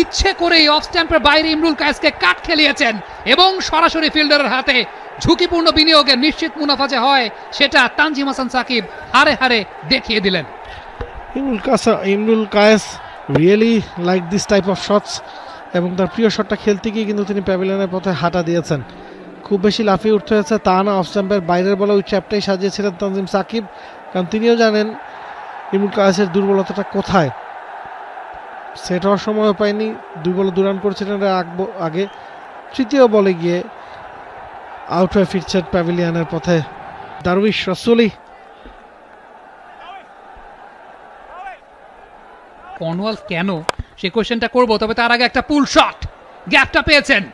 Speaker 5: ইচ্ছে করেই অফ স্ট্যাম্পের বাইরে ইমরুল কায়েসকে কাট খেলিয়েছেন এবং সরাসরি ফিল্ডারের হাতে ঝুঁকিপূর্ণ বিনিয়োগে নিশ্চিত মুনাফা যে হয় সেটা তানজিম হাসান সাকিব হারে হারে দেখিয়ে দিলেন।
Speaker 3: Imrul Kayes really like this type of shots এবং তার প্রিয় শটটা খেলতে গিয়ে কিন্তু তিনি প্যাভিলিয়নের পথে হাঁটা দিয়েছেন। খুব বেশি লাফিয়ে উঠতে হয়েছে তা না, অফ স্ট্যাম্পের বাইরের বলে ওই ট্র্যাপটাই সাজিয়েছিলেন তানজিম সাকিব, কারণ তিনিও জানেন ইমরুল কায়েসের দুর্বলতাটা কোথায়। সেট হওয়ার সময়ও পায়নি, 2 বলে 2 রান করেছিলেন আগে। তৃতীয় বলে গিয়ে আউট হয়ে ফিরছেন প্যাভিলিয়নের পথে দারুইশ রসুলি।
Speaker 5: কর্নওয়াল কেন, সে কোশ্চেনটা করবো, তবে তার আগে একটা পুল শট, গ্যাপটা পেয়েছেন।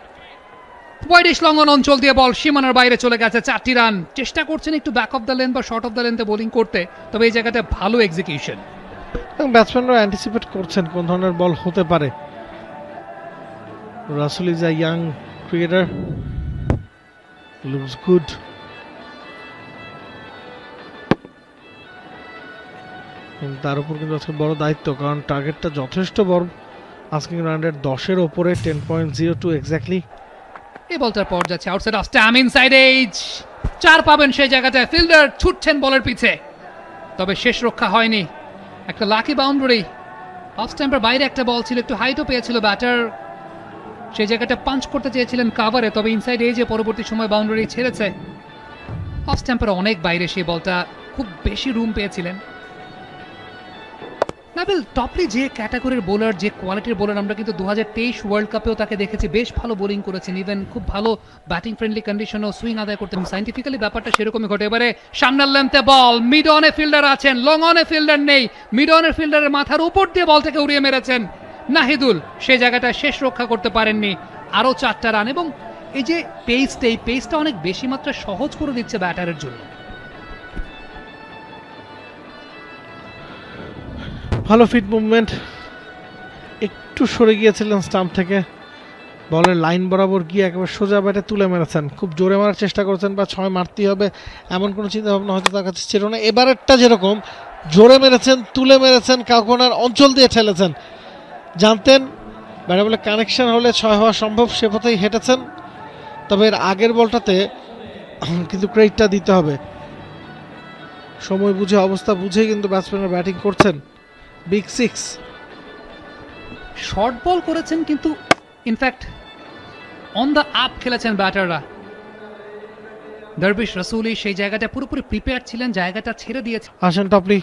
Speaker 5: ওয়াইডিশ লঙ্ঘন অঞ্চল দিয়ে বল সীমানার বাইরে চলে গেছে, 4টি রান। চেষ্টা করছেন একটু ব্যাক অফ দ্য লেন বা শর্ট অফ দ্য লেন্থে বোলিং করতে, তবে এই জায়গাটা ভালো এক্সিকিউশন।
Speaker 3: ব্যাটসম্যানরা অ্যান্টিসিপেট করছেন কোন ধরনের বল হতে পারে। Russell is a young cricketer, looks good. তার উপর কিন্তু আজকে বড় দায়িত্ব, কারণ টার্গেটটা যথেষ্ট বড়, আস্কিং রান রেট 10-এর ওপরে, 10.02 এক্স্যাক্টলি।
Speaker 5: এই বলটার পর যাচ্ছে outside of stamp, inside edge, 4 পাবেন সেই জায়গাটায়। ফিল্ডার ছুটছেন বলের পিছে, তবে শেষ রক্ষা হয়নি। একটা লাকি বাউন্ডারি, অফ স্ট্যাম্পের বাইরে একটা বল ছিল, একটু হাইটও পেয়েছিল ব্যাটার, সেই জায়গাটা পাঞ্চ করতে চেয়েছিলেন কাভারে, তবে ইনসাইড এজে পরবর্তী সময় বাউন্ডারি ছেড়েছে। অফ স্ট্যাম্পের অনেক বাইরে সেই বলটা, খুব বেশি রুম পেয়েছিলেন। নাবিল টপলি যে ক্যাটাগরির বোলার, যে কোয়ালিটির বোলার, আমরা কিন্তু 2023 ওয়ার্ল্ড কাপেও তাকে দেখেছি, বেশ ভালো বোলিং করেছেন, ইভেন খুব ভালো ব্যাটিং ফ্রেন্ডলি কন্ডিশনও সুইং আদায় করতেন। সাইন্টিফিক্যালি ব্যাপারটা সেরকমই ঘটে। এবারে সামনের লেন্থে বল, মিড অনে ফিল্ডার আছেন, লং অনে ফিল্ডার নেই, মিড অনের ফিল্ডারের মাথার উপর দিয়ে বলটাকে উড়িয়ে মেরেছেন নাহিদুল, সেই জায়গাটা শেষ রক্ষা করতে পারেননি। আরও 4টা রান এবং এই যে পেসটা, এই পেসটা অনেক বেশি মাত্রা সহজ করে দিচ্ছে ব্যাটারের জন্য।
Speaker 3: ভালো ফিট মুভমেন্ট, একটু সরে গিয়েছিলেন স্টাম্প থেকে, বলের লাইন বরাবর গিয়ে একেবারে সোজা ব্যাটে তুলে মেরেছেন। খুব জোরে মারার চেষ্টা করেছেন বা 6 মারতেই হবে এমন কোনো চিন্তা ভাবনা হয়তো তার কাছে ছিল না। এবারেরটা যেরকম জোরে মেরেছেন, তুলে মেরেছেন, কাউকোনার অঞ্চল দিয়ে ঠেলেছেন, জানতেন ব্যাটে বলে কানেকশন হলে 6 হওয়া সম্ভব, সে পথেই হেঁটেছেন। তবে এর আগের বলটাতে কিন্তু ক্রেডিটটা দিতে হবে, সময় বুঝে অবস্থা বুঝেই কিন্তু ব্যাটসম্যানরা ব্যাটিং করছেন। বিগ 6
Speaker 5: শর্ট বল করেছেন, কিন্তু ইনফ্যাক্ট অন দ্য আপ খেলেছেন ব্যাটাররা। দারবিশ রসুলি সেই জায়গাটা পুরোপুরি প্রিপেয়ার ছিলেন, জায়গাটা ছেড়ে দিয়েছে।
Speaker 3: আসেন টপলি,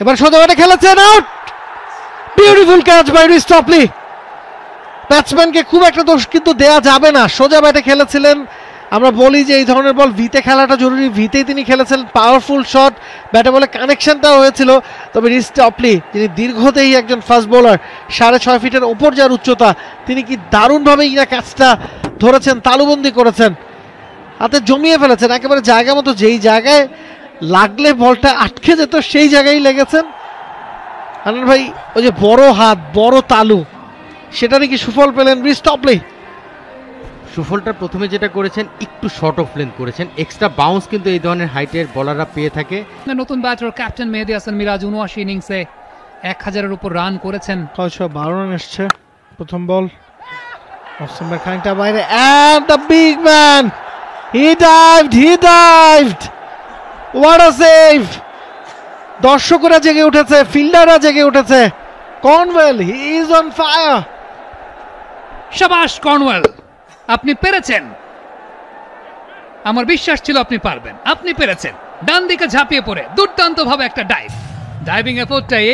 Speaker 3: এবার সোজা ব্যাটে খেলেছেন, out. Beautiful catch by Reece Topley. ব্যাটসম্যানকে খুব একটা দোষ কিন্তু দেয়া যাবে না, সোজা ব্যাটে খেলেছিলেন। আমরা বলি যে এই ধরনের বল ভিতে খেলাটা জরুরি, ভিতেই তিনি খেলেছেন, পাওয়ারফুল শট, ব্যাটে বলে কানেকশনটাও হয়েছিল। তবে রিস টপলি, যিনি দীর্ঘদেহী একজন ফাস্ট বোলার, 6.5 ফিটের ওপর যার উচ্চতা, তিনি কি দারুণভাবে ইনা ক্যাচটা ধরেছেন, তালুবন্দি করেছেন। হাতে জমিয়ে ফেলেছেন একেবারে জায়গা মতো, যেই জায়গায় লাগলে বলটা আটকে যেত সেই জায়গায় লেগেছেন। আনন্দ ভাই ওই যে বড় হাত বড় তালু সেটারই কি সুফল পেলেন ব্রিজ টপলি?
Speaker 4: সুফলটা প্রথমে যেটা করেছেন একটু শর্ট অফ লেন্থ করেছেন, এক্সট্রা বাউন্স কিন্তু এই ধরনের হাইটের বলাররা পেয়ে থাকে।
Speaker 5: নতুন ব্যাটার ক্যাপ্টেন মেহেদী হাসান মিরাজ ৭৯ ইনিংসে ১,০০০-এর উপর রান করেছেন।
Speaker 3: ৬১২ রান এসছে প্রথম বল, অফসাইড খানিকটা বাইরে, and the big man he dived what a save! দর্শকরা জেগে উঠেছে, ফিল্ডাররা জেগে উঠেছে। Cornwall he is on fire!
Speaker 5: শাবাশ কর্নওয়েল, আপনি পেরেছেন, আমার বিশ্বাস ছিল আপনি পারবেন, আপনি পেরেছেন। ডান দিকে ঝাঁপিয়ে পড়ে দুর্দান্ত ভাবে একটা ডাইভিং এফোর্টটাই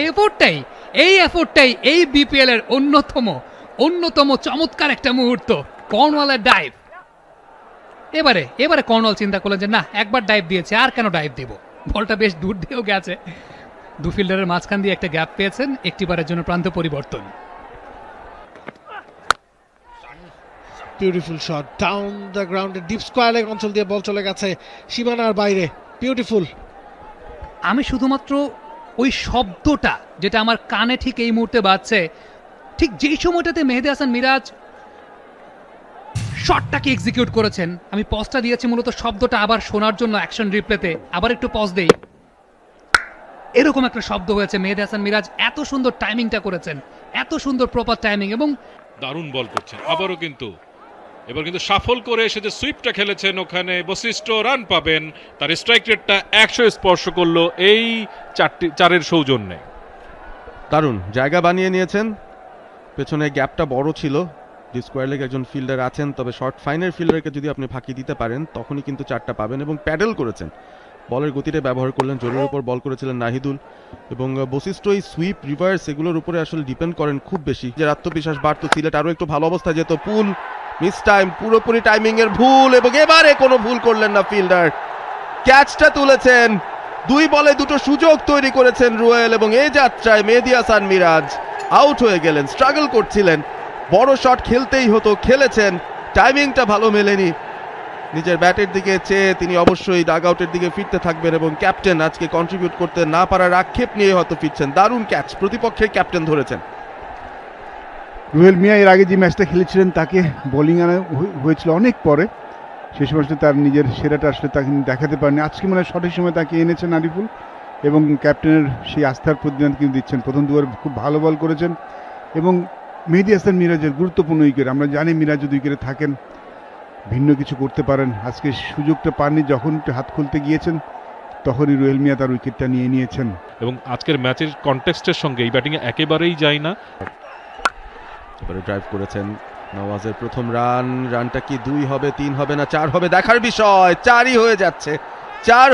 Speaker 5: এই বিপিএল এর অন্যতম চমৎকার একটা মুহূর্ত, কর্নওয়ালের ডাইভ। এবারে কর্নওয়াল চিন্তা করলেন যে না, একবার ডাইভ দিয়েছে, আর কেন ডাইভ দিব, বলটা বেশ দূর দিয়েও গেছে, দু ফিল্ডারের মাঝখান দিয়ে একটা গ্যাপ পেয়েছেন, একটিবারের জন্য প্রান্ত পরিবর্তন।
Speaker 3: বিউটিফুল শট ডাউন দ্য গ্রাউন্ডে, ডিপ স্কয়ার লেগ অঞ্চল দিয়ে বল চলে গেছে সীমানার বাইরে, বিউটিফুল।
Speaker 5: আমি শুধুমাত্র ওই শব্দটা যেটা আমার কানে ঠিক এই মুহূর্তে বাজছে, ঠিক যেই সময়টাতে মেহেদী হাসান মিরাজ শটটাকে এক্সিকিউট করেছেন, আমি পজটা দিয়েছি মূলত শব্দটা আবার শোনার জন্য, অ্যাকশন রিপ্লেতে আবার একটু পজ দেই, এরকম একটা শব্দ হয়েছে। মেহেদী হাসান মিরাজ এত সুন্দর টাইমিংটা করেছেন, এত সুন্দর প্রপার টাইমিং, এবং
Speaker 6: দারুণ বল করছেন আবারও, কিন্তু এবার কিন্তু সাফল করে এসে যে সুইপটা খেলেছেন ওখানে বশিষ্ঠ রান পাবেন, তার স্ট্রাইক রেটটা ১০০ স্পর্শ করলো এই চারের সৌজন্যে।
Speaker 7: দারুণ জায়গা বানিয়ে নিয়েছেন, পেছনে গ্যাপটা বড় ছিল, স্কোয়ার লেগ একজন ফিল্ডার আছেন, তবে শর্ট ফাইনের ফিল্ডারকে যদি আপনি ফাঁকি দিতে পারেন তখনই কিন্তু চারটা পাবেন, এবং প্যাডেল করেছেন, বলের গতিটা ব্যবহার করলেন, জোরের উপর বল করেছিলেন নাহিদুল, এবং বশিষ্ঠ এই সুইপ রিভার্স এগুলোর উপরে আসলে ডিপেন্ড করেন খুব বেশি, যে আত্মবিশ্বাস বাড়তো, সিলেট আরও একটু ভালো অবস্থায় যেত। পুল মিস টাইম, পুরোপুরি টাইমিং এর ভুল, এবং এবারে কোনো ভুল করলেন না ফিল্ডার, ক্যাচটা তুলেছেন, 2 বলে 2টো সুযোগ তৈরি করেছেন রুয়েল, এবং এই যাত্রায় মেহেদী হাসান মিরাজ আউট হয়ে গেলেন। স্ট্রাগল করছিলেন, বড় শট খেলতেই হতো, খেলেছেন, টাইমিংটা ভালো মেলেনি, নিজের ব্যাটের দিকে চেয়ে তিনি অবশ্যই ডাগ আউটের দিকে ফিরতে থাকবেন, এবং ক্যাপ্টেন আজকে কন্ট্রিবিউট করতে না পারার আক্ষেপ নিয়ে হয়তো ফিরছেন। দারুণ ক্যাচ, প্রতিপক্ষের ক্যাপ্টেন ধরেছেন।
Speaker 8: রুহেল মিয়া এর আগে যে ম্যাচটা খেলেছিলেন তাকে বোলিং আনা হয়েছিল অনেক পরে, সেই সময় তার নিজের সেরাটা আসলে তাকে দেখাতে পারেনি, আজকে মানে সঠিক সময় তাকে এনেছেন আরিফুল, এবং ক্যাপ্টেনের সেই আস্থার প্রতিদান কিন্তু দিচ্ছেন। প্রথম দুবার খুব ভালো বল করেছেন, এবং মেহেদী হাসান মিরাজের গুরুত্বপূর্ণ উইকেট, আমরা জানি মিরাজ যদি উইকেটে থাকেন ভিন্ন কিছু করতে পারেন, আজকে সুযোগটা পাননি, যখন হাত খুলতে গিয়েছেন তখনই রুহেল মিয়া তার উইকেটটা নিয়ে নিয়েছেন।
Speaker 6: এবং আজকের ম্যাচের কনটেক্সটের সঙ্গে এই ব্যাটিংয়ে একেবারেই যায় না।
Speaker 7: এবারে ড্রাইভ করেছেন নওয়াজের প্রথম রানটা কি 2 হবে, 3 হবে না 4 হবে, দেখার বিষয়, 4ই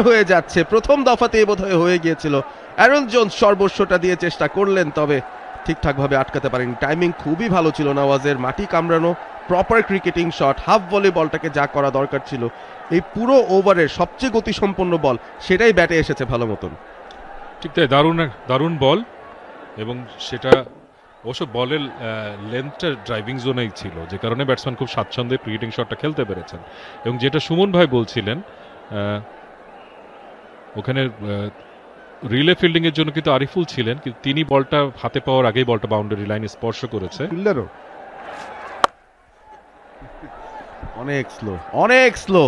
Speaker 7: হয়ে যাচ্ছে, প্রথম দফাতেই বোধহয় হয়ে গিয়েছিল। অ্যারন জোন্স সর্বস্বটা দিয়ে চেষ্টা করলেন, তবে ঠিকঠাকভাবে আটকাতে পারেন। টাইমিং খুবই ভালো ছিল নওয়াজের, মাটি কামড়ানো proper cricketing shot, half volley বলটাকে যা করা দরকার ছিল, এই পুরো ওভারের সবচেয়ে গতিসম্পন্ন বল সেটাই ব্যাটে এসেছে ভালো মতন।
Speaker 6: ঠিক তাই, দারুণ বল, এবং সেটা অবশ্য বলের লেন্থটা ড্রাইভিং জোনেই ছিল, যে কারণে ব্যাটসম্যান খুব স্বাচ্ছন্দ্যে ক্রিকেটিং শটটা খেলতে পেরেছেন। এবং যেটা সুমন ভাই বলছিলেন, ওখানে রিলে ফিল্ডিং এর জন্য কিন্তু আরিফুল ছিলেন, কিন্তু তিনি বলটা হাতে পাওয়ার আগেই বলটা বাউন্ডারি লাইনে স্পর্শ করেছে।
Speaker 8: ফিল্ডারও
Speaker 7: অনেক স্লো,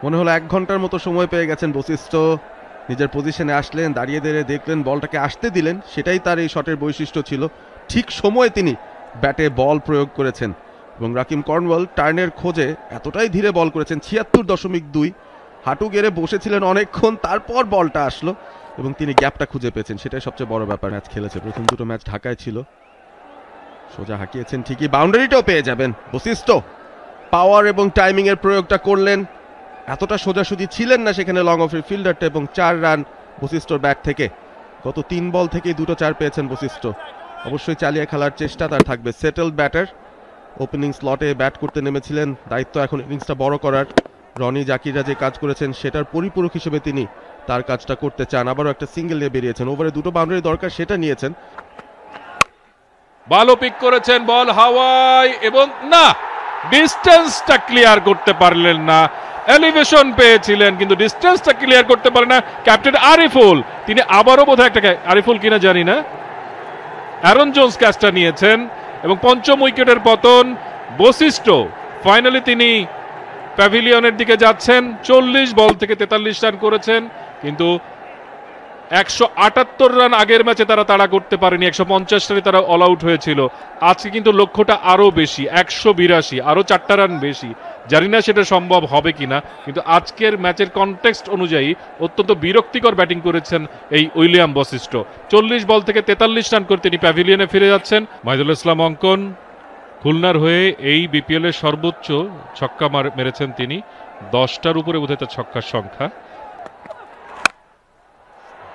Speaker 7: মনে হলো 1 ঘন্টার মতো সময় পেয়ে গেছেন বশিষ্ঠ। নিজের পজিশনে আসলেন, দাঁড়িয়ে দেখলেন, বলটাকে আসতে দিলেন, সেটাই তার এই শটের বৈশিষ্ট্য ছিল, ঠিক সময়ে তিনি ব্যাটে বল প্রয়োগ করেছেন। এবং রাকিম কর্নওয়াল টার্নের খোঁজে এতটাই ধীরে বল করেছেন, 76.2, হাঁটু গেড়ে বসেছিলেন অনেকক্ষণ, তারপর বলটা আসলো এবং তিনি গ্যাপটা খুঁজে পেয়েছেন, সেটাই সবচেয়ে বড় ব্যাপার। ম্যাচ খেলেছে, প্রথম 2টো ম্যাচ ঢাকায় ছিল, সোজা হাঁকিয়েছেন ঠিকই, বাউন্ডারিটাও পেয়ে যাবেন। বশিষ্ঠ পাওয়ার এবং টাইমিং এর প্রয়োগটা করলেন, এতটা সোজাসুজি ছিলেন না সেখানে লং অফের ফিল্ডারটা, এবং 4 রান বশিষ্ঠর ব্যাট থেকে। গত 3 বল থেকেই 2টো 4 পেয়েছেন বশিষ্ঠ, অবশ্যই চালিয়ে খেলার চেষ্টা তার থাকবে। সেটেলড ব্যাটার, ওপেনিং স্লটে ব্যাট করতে নেমেছিলেন, দায়িত্ব এখন ইনিংসটা বড় করার। রনি জাকিররা যে কাজ করেছেন সেটার পরিপূরক হিসেবে তিনি তার কাজটা করতে চান, আবারও একটা সিঙ্গেল নিয়ে বেরিয়েছেন, ওভারে 2টো বাউন্ডারি দরকার, সেটা নিয়েছেন।
Speaker 6: ভালো পিক করেছেন, বল হাওয়ায়, এবং না, ডিস্টেন্সটা ক্লিয়ার করতে পারলেন না, এলিভেশন পেয়েছিলেন, কিন্তু ডিস্টেন্সটা ক্লিয়ার করতে পারে না ক্যাপ্টেন আরিফুল। তিনি আবারও বোধহয় একটা আরিফুল কিনা জানি না, অ্যারন জোন্স ক্যাচটা নিয়েছেন এবং পঞ্চম উইকেটের পতন। বশিষ্ঠ ফাইনালি তিনি প্যাভিলিয়নের দিকে যাচ্ছেন। 40 বল থেকে 43 রান করেছেন, কিন্তু 178 রান আগের ম্যাচে তারা তাড়া করতে পারেনি, 150 রানে তারা অল আউট হয়েছিল। আজকে কিন্তু লক্ষ্যটা আরো বেশি, 182, আরো 4টা রান বেশি। জানি না সেটা সম্ভব হবে কিনা, কিন্তু আজকের ম্যাচের কনটেক্সট অনুযায়ী অত্যন্ত বিরক্তিকর ব্যাটিং করেছেন এই উইলিয়াম বশিষ্ঠ। 40 বল থেকে 43 রান করে তিনি প্যাভিলিয়নে ফিরে যাচ্ছেন। মাহিদুল ইসলাম অঙ্কন খুলনার হয়ে এই বিপিএল এর সর্বোচ্চ ছক্কা মেরেছেন তিনি, 10টার উপরে বোধহয় তার ছক্কার সংখ্যা।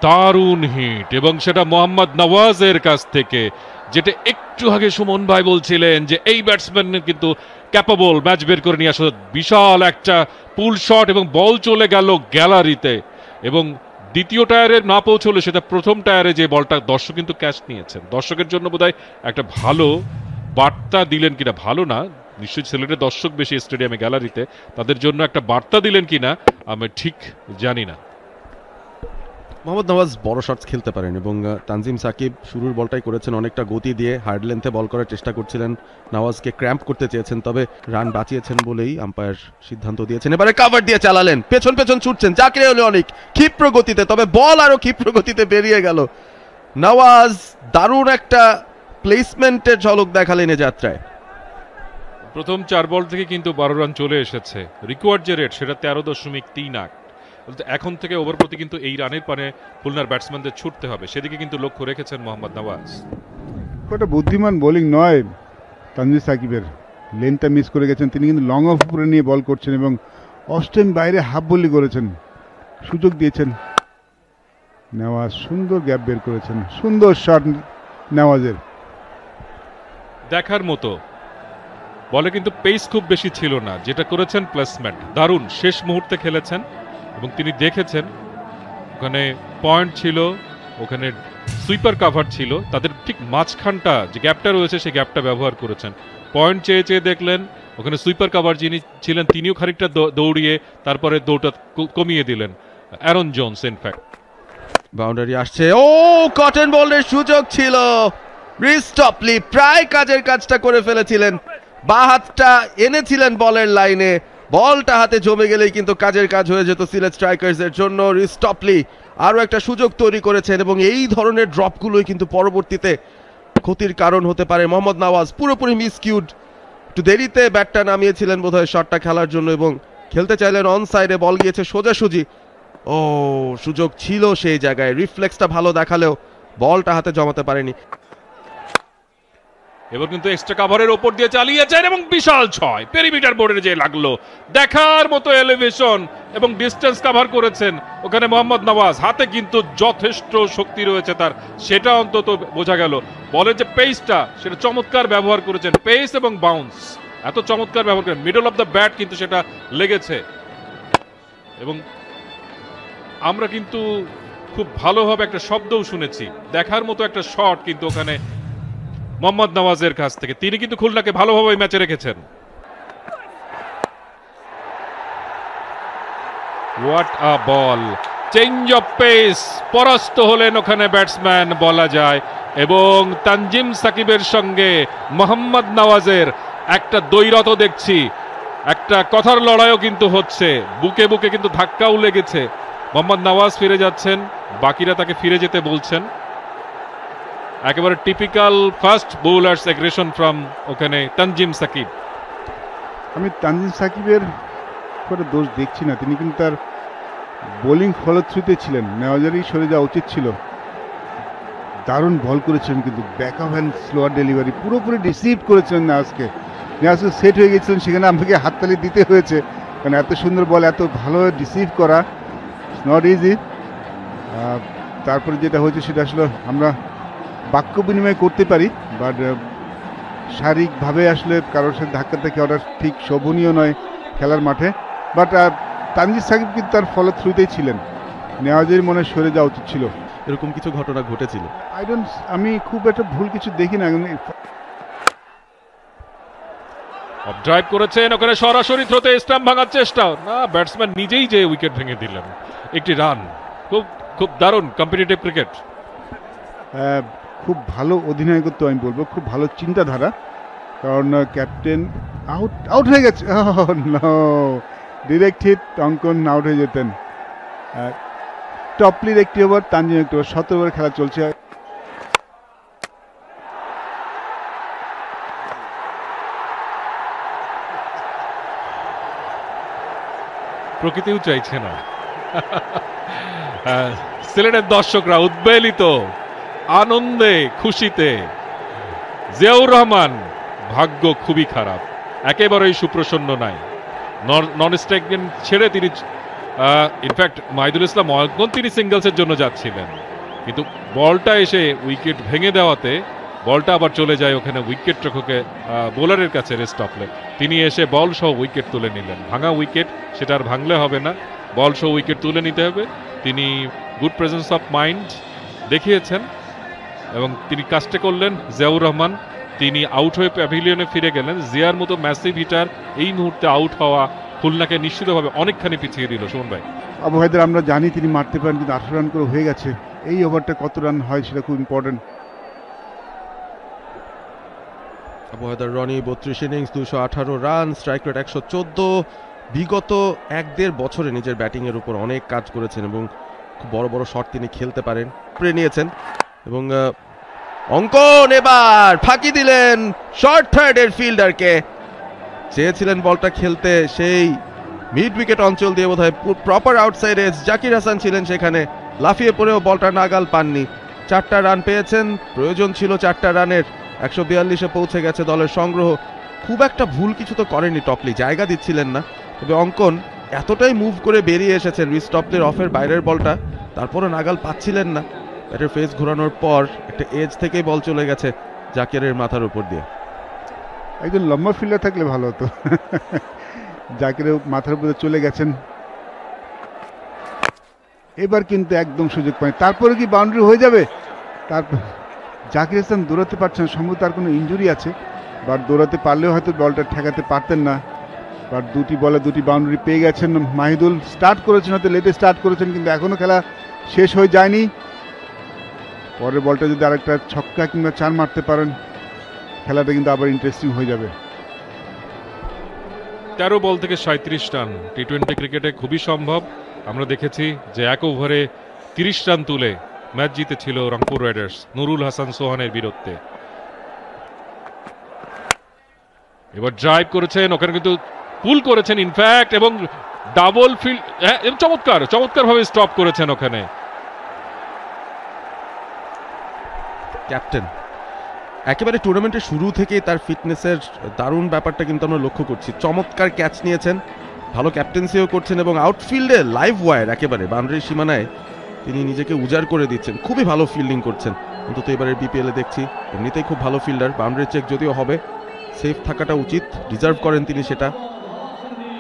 Speaker 6: দারুণ হিট, এবং সেটা মোহাম্মদ নওয়াজের কাছ থেকে, যেটা একটু আগে সুমন ভাই বলছিলেন যে এই ব্যাটসম্যান কিন্তু ক্যাপাবল ম্যাচ বের করে নিয়ে আসা। বিশাল একটা পুল শট এবং বল চলে গেল গ্যালারিতে, এবং দ্বিতীয় টায়ারে না পৌঁছলে সেটা প্রথম টায়ারে যে বলটা দর্শক কিন্তু ক্যাচ নিয়েছেন। দর্শকের জন্য বোধহয় একটা ভালো বার্তা দিলেন কিনা, ভালো না নিশ্চয়ই সিলেটের দর্শক বেশি স্টেডিয়ামে গ্যালারিতে, তাদের জন্য একটা বার্তা দিলেন কিনা আমি ঠিক জানি না।
Speaker 7: মোহাম্মদ নওয়াজ বড় শটস খেলতে পারেন এবং তানজিম সাকিব শুরুর বলটাই করেছেন অনেকটা গতি দিয়ে, হার্ড লেন্থে বল করার চেষ্টা করছিলেন, নওয়াজকে ক্র্যাম্প করতে চেয়েছেন, তবে রান বাঁচিয়েছেন বলেই আম্পায়ার সিদ্ধান্ত দিয়েছেন। এবারে কাভার দিয়ে চালালেন, পেছন পেছন ছুটছেন জাকির আলী অনেক ক্ষিপ্র গতিতে, তবে বল আরো ক্ষিপ্র গতিতে বেরিয়ে গেল। নওয়াজ দারুণ একটা প্লেসমেন্টের ঝলক দেখালেন এ যাত্রায়।
Speaker 6: প্রথম 4 বল থেকে কিন্তু 12 রান চলে এসেছে। রিকোয়ার্ড যে রেট সেটা 13.38। এখন থেকে ওভার প্রতি কিন্তু এই রানের পানে খুলনার ব্যাটসম্যানদের ছুটতে হবে, সেদিকে কিন্তু লক্ষ্য রেখেছেন মোহাম্মদ নওয়াজ।
Speaker 8: ওটা বুদ্ধিমান বোলিং নয় তানজিম সাকিবের, লেনটা মিস করে গেছেন তিনি, কিন্তু লং অফ উপরে নিয়ে বল করছেন এবং অস্টেন বাইরে হাফ বলি করেছেন, সুযোগ দিয়েছেন। নেওয়াজ সুন্দর গ্যাপ বের করেছেন, সুন্দর শট নেওয়াজের,
Speaker 6: দেখার মতো। বলে কিন্তু পেস খুব বেশি ছিল না, যেটা করেছেন প্লেসমেন্ট দারুণ, শেষ মুহূর্তে খেলেছেন এবং তিনি দেখেছেন ওখানে পয়েন্ট ছিল, ওখানে সুইপার কাভার ছিল, তাদের ঠিক মাঝখানটা যে গ্যাপটা রয়েছে সেই গ্যাপটা ব্যবহার করেছেন। পয়েন্ট চেয়ে চেয়ে দেখলেন, ওখানে সুইপার কাভার যিনি ছিলেন তিনিও খানিকটা দৌড়িয়ে তারপরে দৌড়টা কমিয়ে দিলেন, অ্যারন জোন্স ইনফ্যাক্ট।
Speaker 7: বাউন্ডারি আসছে, ও কটন বলের সুযোগ ছিল, রিস্টপলি প্রায় কাজের কাজটা করে ফেলেছিলেন, বাঁ হাতটা এনেছিলেন বলের লাইনে, বলটা হাতে জমে গেলেই কিন্তু কাজের কাজ হয়ে যেত সিলেট স্ট্রাইকার্সের জন্য। রিস্টপলি আরও একটা সুযোগ তৈরি করেছেন এবং এই ধরনের ড্রপগুলোই কিন্তু পরবর্তীতে ক্ষতির কারণ হতে পারে। মোহাম্মদ নওয়াজ পুরোপুরি মিসকিউড, একটু দেরিতে ব্যাটটা নামিয়েছিলেন বোধহয় শটটা খেলার জন্য এবং খেলতে চাইলেন অন সাইডে, বল গিয়েছে সোজাসুজি। ও সুযোগ ছিল সেই জায়গায়, রিফ্লেক্সটা ভালো দেখালেও বলটা হাতে জমাতে পারেনি।
Speaker 6: এবার কিন্তু এক্সট্রা কাভারের ওপর দিয়ে চালিয়েছেন এবং বিশাল 6 পেরিমিটার বোর্ডে যে লাগলো, দেখার মতো এলিভেশন এবং ডিস্টেন্স কাভার করেছেন ওখানে মোহাম্মদ নওয়াজ। হাতে কিন্তু যথেষ্ট শক্তি রয়েছে তার, সেটা অন্তত বোঝা গেল। বলের যে পেসটা সেটা চমৎকার ব্যবহার করেছেন, পেস এবং বাউন্স এত চমৎকার ব্যবহার করেন, মিডল অফ দ্য ব্যাট কিন্তু সেটা লেগেছে এবং আমরা কিন্তু খুব ভালোভাবে একটা শব্দও শুনেছি। দেখার মতো একটা শট কিন্তু ওখানে মোহাম্মদ নওয়াজের কাছ থেকে, তিনি কিন্তু খুলনাকে ভালোভাবে ম্যাচে রেখেছেন। What a ball, change of pace, পরাস্ত হলেন ওখানে ব্যাটসম্যান বলা যায়, এবং তানজিম সাকিবের সঙ্গে মোহাম্মদ নওয়াজের একটা দ্বৈরথ দেখছি, একটা কথার লড়াইও কিন্তু হচ্ছে, বুকে বুকে কিন্তু ধাক্কাও লেগেছে। মোহাম্মদ নওয়াজ ফিরে যাচ্ছেন, বাকিরা তাকে ফিরে যেতে বলছেন। একেবারে typical first bowlers aggression from ওখানে তানজিম সাকিব।
Speaker 8: আমি তানজিম সাকিবের করে দোষ দেখছি না, তিনি কিন্তু তার বোলিং ফলশ্রুতিতে ছিলেন, নেওয়াজেরই সরে যাওয়া উচিত ছিল। দারুণ বল করেছিলেন কিন্তু back of hand slower delivery, পুরোপুরি রিসিভ করেছিলেন নেওয়াজকে সেট হয়ে গেছিলেন, সেখানে আমাকে হাততালি দিতে হয়েছে, কারণ এত সুন্দর বল এত ভালো রিসিভ করা নট ইজি। তারপরে যেটা হয়েছে সেটা আসলে আমরা বাক্য বিনিময় করতে পারি, বাট শারীরিকভাবে আসলে কারোর সাথে ধাক্কা থেকে ওটা ঠিক শোভনীয় নয় খেলার মাঠে। বাট তানজিম সাকিব কিন্তু তার ফলশ্রুতিতেই ছিলেন, নেওয়াজের মনে সরে যাওয়া উচিত ছিল।
Speaker 7: এরকম কিছু ঘটনা ঘটেছিল,
Speaker 8: আমি খুব একটা ভুল কিছু দেখি না।
Speaker 6: ড্রাইভ করেছেন, ওখানে সরাসরি থ্রোতে স্টাম্প ভাঙার চেষ্টা, না ব্যাটসম্যান নিজেই যে উইকেট ভেঙে দিলেন। একটি রান, খুব খুব দারুণ কম্পিটিটিভ ক্রিকেট।
Speaker 8: খুব ভালো অধিনায়কত্ব আমি বলবো, খুব ভালো চিন্তাধারা, কারণ ক্যাপ্টেন আউট হয়ে গেছে, ডিরেক্ট হিট, অঙ্কন আউট হয়ে যেতেন। টপলির একটি ওভার, তানজিম একটি ওভার, 17 ওভার খেলা চলছে।
Speaker 6: প্রকৃতিও চাইছে না। সিলেটের দর্শকরা উদ্বেলিত, আনন্দে খুশিতে। জিয়াউর রহমান ভাগ্য খুবই খারাপ, একেবারেই সুপ্রসন্ন নাই। নন স্ট্রাইকিং ছেড়ে তিনি ইনফ্যাক্ট মাহিদুল ইসলাম অঙ্কন তিনি সিঙ্গলসের জন্য যাচ্ছিলেন, কিন্তু বলটা এসে উইকেট ভেঙে দেওয়াতে বলটা আবার চলে যায় ওখানে উইকেট রক্ষকে বোলারের কাছে রেস্টপলে। তিনি এসে বল সহ উইকেট তুলে নিলেন। ভাঙা উইকেট, সেটা আর ভাঙলে হবে না, বল সহ উইকেট তুলে নিতে হবে। তিনি গুড প্রেজেন্স অফ মাইন্ড দেখিয়েছেন এবং তিনি কাজটা করলেন। জিয়াউর রহমান তিনি আউট হয়ে প্যাভিলিয়নে ফিরে গেলেন। জিয়ার মতো ম্যাসিভ হিটার এই মুহূর্তে আউট হওয়া খুলনাকে নিশ্চিতভাবে অনেকখানি পিছিয়ে দিল। সুমন ভাই,
Speaker 8: আবু হায়দার আমরা জানি তিনি মারতে পারেন, কিন্তু 18 রান করে হয়ে গেছে। এই ওভারটা কত রান হয় সেটা খুব important.
Speaker 7: Abu Haider Rony 32 innings, 218 run, strike rate 114। বিগত 1-1.5 বছরে নিজের ব্যাটিংয়ের উপর অনেক কাজ করেছেন এবং খুব বড় বড় শট তিনি খেলতে পারেন, করে নিয়েছেন। এবং অঙ্কন এবার ফাঁকি দিলেন শর্ট থার্ডের ফিল্ডারকে, চেয়েছিলেন বলটা খেলতে সেই মিড উইকেট অঞ্চল দিয়ে, বোধহয় proper outside age. Zakir Hasan ছিলেন সেখানে, লাফিয়ে পড়েও বলটা নাগাল পাননি। 4টা রান পেয়েছেন, প্রয়োজন ছিল 4টা রানের। 142-এ পৌঁছে গেছে দলের সংগ্রহ। খুব একটা ভুল কিছু তো করেনি টপলি, জায়গা দিচ্ছিলেন না। তবে অঙ্কন এতটাই মুভ করে বেরিয়ে এসেছেন রিস টপলির অফের বাইরের বলটা, তারপরও নাগাল পাচ্ছিলেন না। ব্যাটের ফেস ঘোরানোর পর একটা এজ থেকেই বল চলে গেছে জাকিরের মাথার উপর দিয়ে।
Speaker 8: একজন লম্বা ফিল্ডার থাকলে ভালো হতো। জাকিরের মাথার উপরে চলে গেছেন। এবার কিন্তু একদম সুযোগ পায়, তারপরে কি বাউন্ডারি হয়ে যাবে? তারপর জাকির হাসান দৌড়াতে পারছেন, সম্ভবত তার কোনো ইনজুরি আছে, বাট দৌড়াতে পারলেও হয়তো বলটা ঠেকাতে পারতেন না। বাট 2টি বলে 2টি বাউন্ডারি পেয়ে গেছেন মাহিদুল। স্টার্ট করেছেন, হয়তো লেটে স্টার্ট করেছেন, কিন্তু এখনো খেলা শেষ হয়ে যায়নি। পরের বলটা যদি আরেকটা ছক্কা কিংবা 4 মারতে পারেন, খেলাটা কিন্তু আবার ইন্টারেস্টিং হয়ে যাবে।
Speaker 6: 13 বল থেকে 37 রান টি-20 ক্রিকেটে খুবই সম্ভব। আমরা দেখেছি যে এক ওভারে 30 রান তুলে ম্যাচ জিতেছিল রংপুর রাইডার্স নুরুল হাসান সোহানের বিরুদ্ধে। এবার ড্রাইভ করেছেন, ওখানে কিন্তু পুল করেছেন ইনফ্যাক্ট, এবং ডাবল ফিল্ড, চমৎকার ভাবে স্টপ করেছেন ওখানে
Speaker 7: ক্যাপ্টেন। একেবারে টুর্নামেন্টের শুরু থেকেই তার ফিটনেসের দারুণ ব্যাপারটা কিন্তু আমরা লক্ষ্য করছি। চমৎকার ক্যাচ নিয়েছেন, ভালো ক্যাপ্টেন্সিও করছেন এবং আউটফিল্ডে লাইভ ওয়ার একেবারে বাউন্ডারির সীমানায় তিনি নিজেকে উজাড় করে দিচ্ছেন। খুবই ভালো ফিল্ডিং করছেন, অন্তত এবারের বিপিএলে দেখছি। এমনিতেই খুব ভালো ফিল্ডার, বাউন্ডারি চেক যদিও হবে, সেফ থাকাটা উচিত, ডিজার্ভ করেন তিনি সেটা।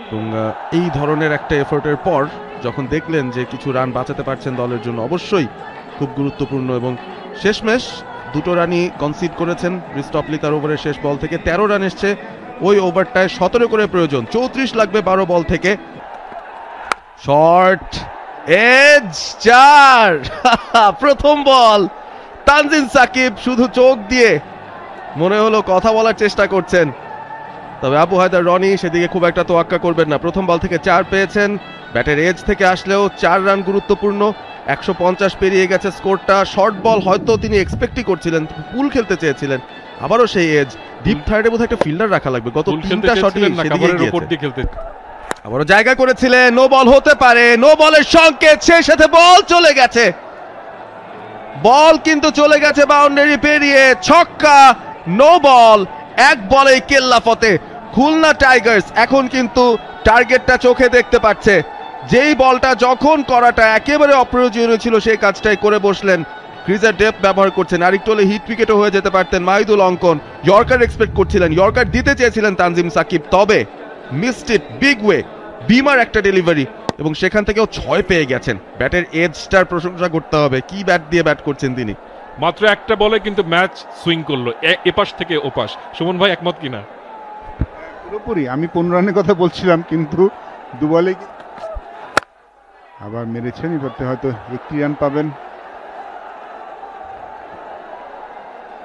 Speaker 7: এবং এই ধরনের একটা এফোর্টের পর যখন দেখলেন যে কিছু রান বাঁচাতে পারছেন দলের জন্য, অবশ্যই খুব গুরুত্বপূর্ণ। এবং শেষমেশ 2টো রানই কনসিড করেছেন রিস টপলি তার ওভারের শেষ বল থেকে। 13 রান এসছে ওই ওভারটায়, 17 করে প্রয়োজন, 34 লাগবে 12 বল থেকে। Short edge 4। প্রথম বল তানজিম সাকিব শুধু চোখ দিয়ে মনে হলো কথা বলার চেষ্টা করছেন, তবে আবু হায়দার রনি সেদিকে খুব একটা তোয়াক্কা করবেন না। প্রথম বল থেকে 4 পেয়েছেন, ব্যাটের এজ থেকে আসলেও 4 রান গুরুত্বপূর্ণ। 150 পেরিয়ে গেছে স্কোরটা। শর্ট বল হয়তো তিনি এক্সপেক্টই করছিলেন, পুল খেলতে চেয়েছিলেন, আবারও সেই এজ। ডিপ থার্ডে বোধহয় একটা ফিল্ডার রাখা লাগবে, গত 3টা শটই সেদিকে গিয়েছে। আবারও জায়গা করেছিলেন, নো বল হতে পারে, নো বলের সংকেত, সেই সাথে বল চলে গেছে। বল কিন্তু চলে গেছে বাউন্ডারি পেরিয়ে, ছক্কা, নো বল, এক বলেই কেল্লা ফতে। খুলনা টাইগার্স এখন কিন্তু টার্গেটটা চোখে দেখতে পাচ্ছে। যেই বলটা যখন করাটা একেবারে অপ্রয়োজনীয় ছিল সেই কাজটাই করে বসলেন। ক্রিজের ডেপথ ব্যবহার করছেন, আরেকটু হলে হিট উইকেটও হয়ে যেতে পারতেন। মাহিদুল অঙ্কন ইয়র্কার এক্সপেক্ট করছিলেন, ইয়র্কার দিতে চেয়েছিলেন তানজিম সাকিব, তবে মিসড ইট বিগ ওয়ে। বিমার একটা ডেলিভারি এবং সেখান থেকেও 6 পেয়ে গেছেন। ব্যাটের এজটার প্রশংসা করতে হবে, কি ব্যাট দিয়ে ব্যাট করছেন তিনি।
Speaker 6: মাত্র একটা বলে কিন্তু ম্যাচ সুইং করলো এপাশ থেকে ওপাশ। সুমন ভাই একমত কিনা?
Speaker 8: পুরোপুরি আমি 15 রানের কথা বলছিলাম, কিন্তু দু বলে আবার মেরেছেন। এবারতে হয়তো 1 রান পাবেন।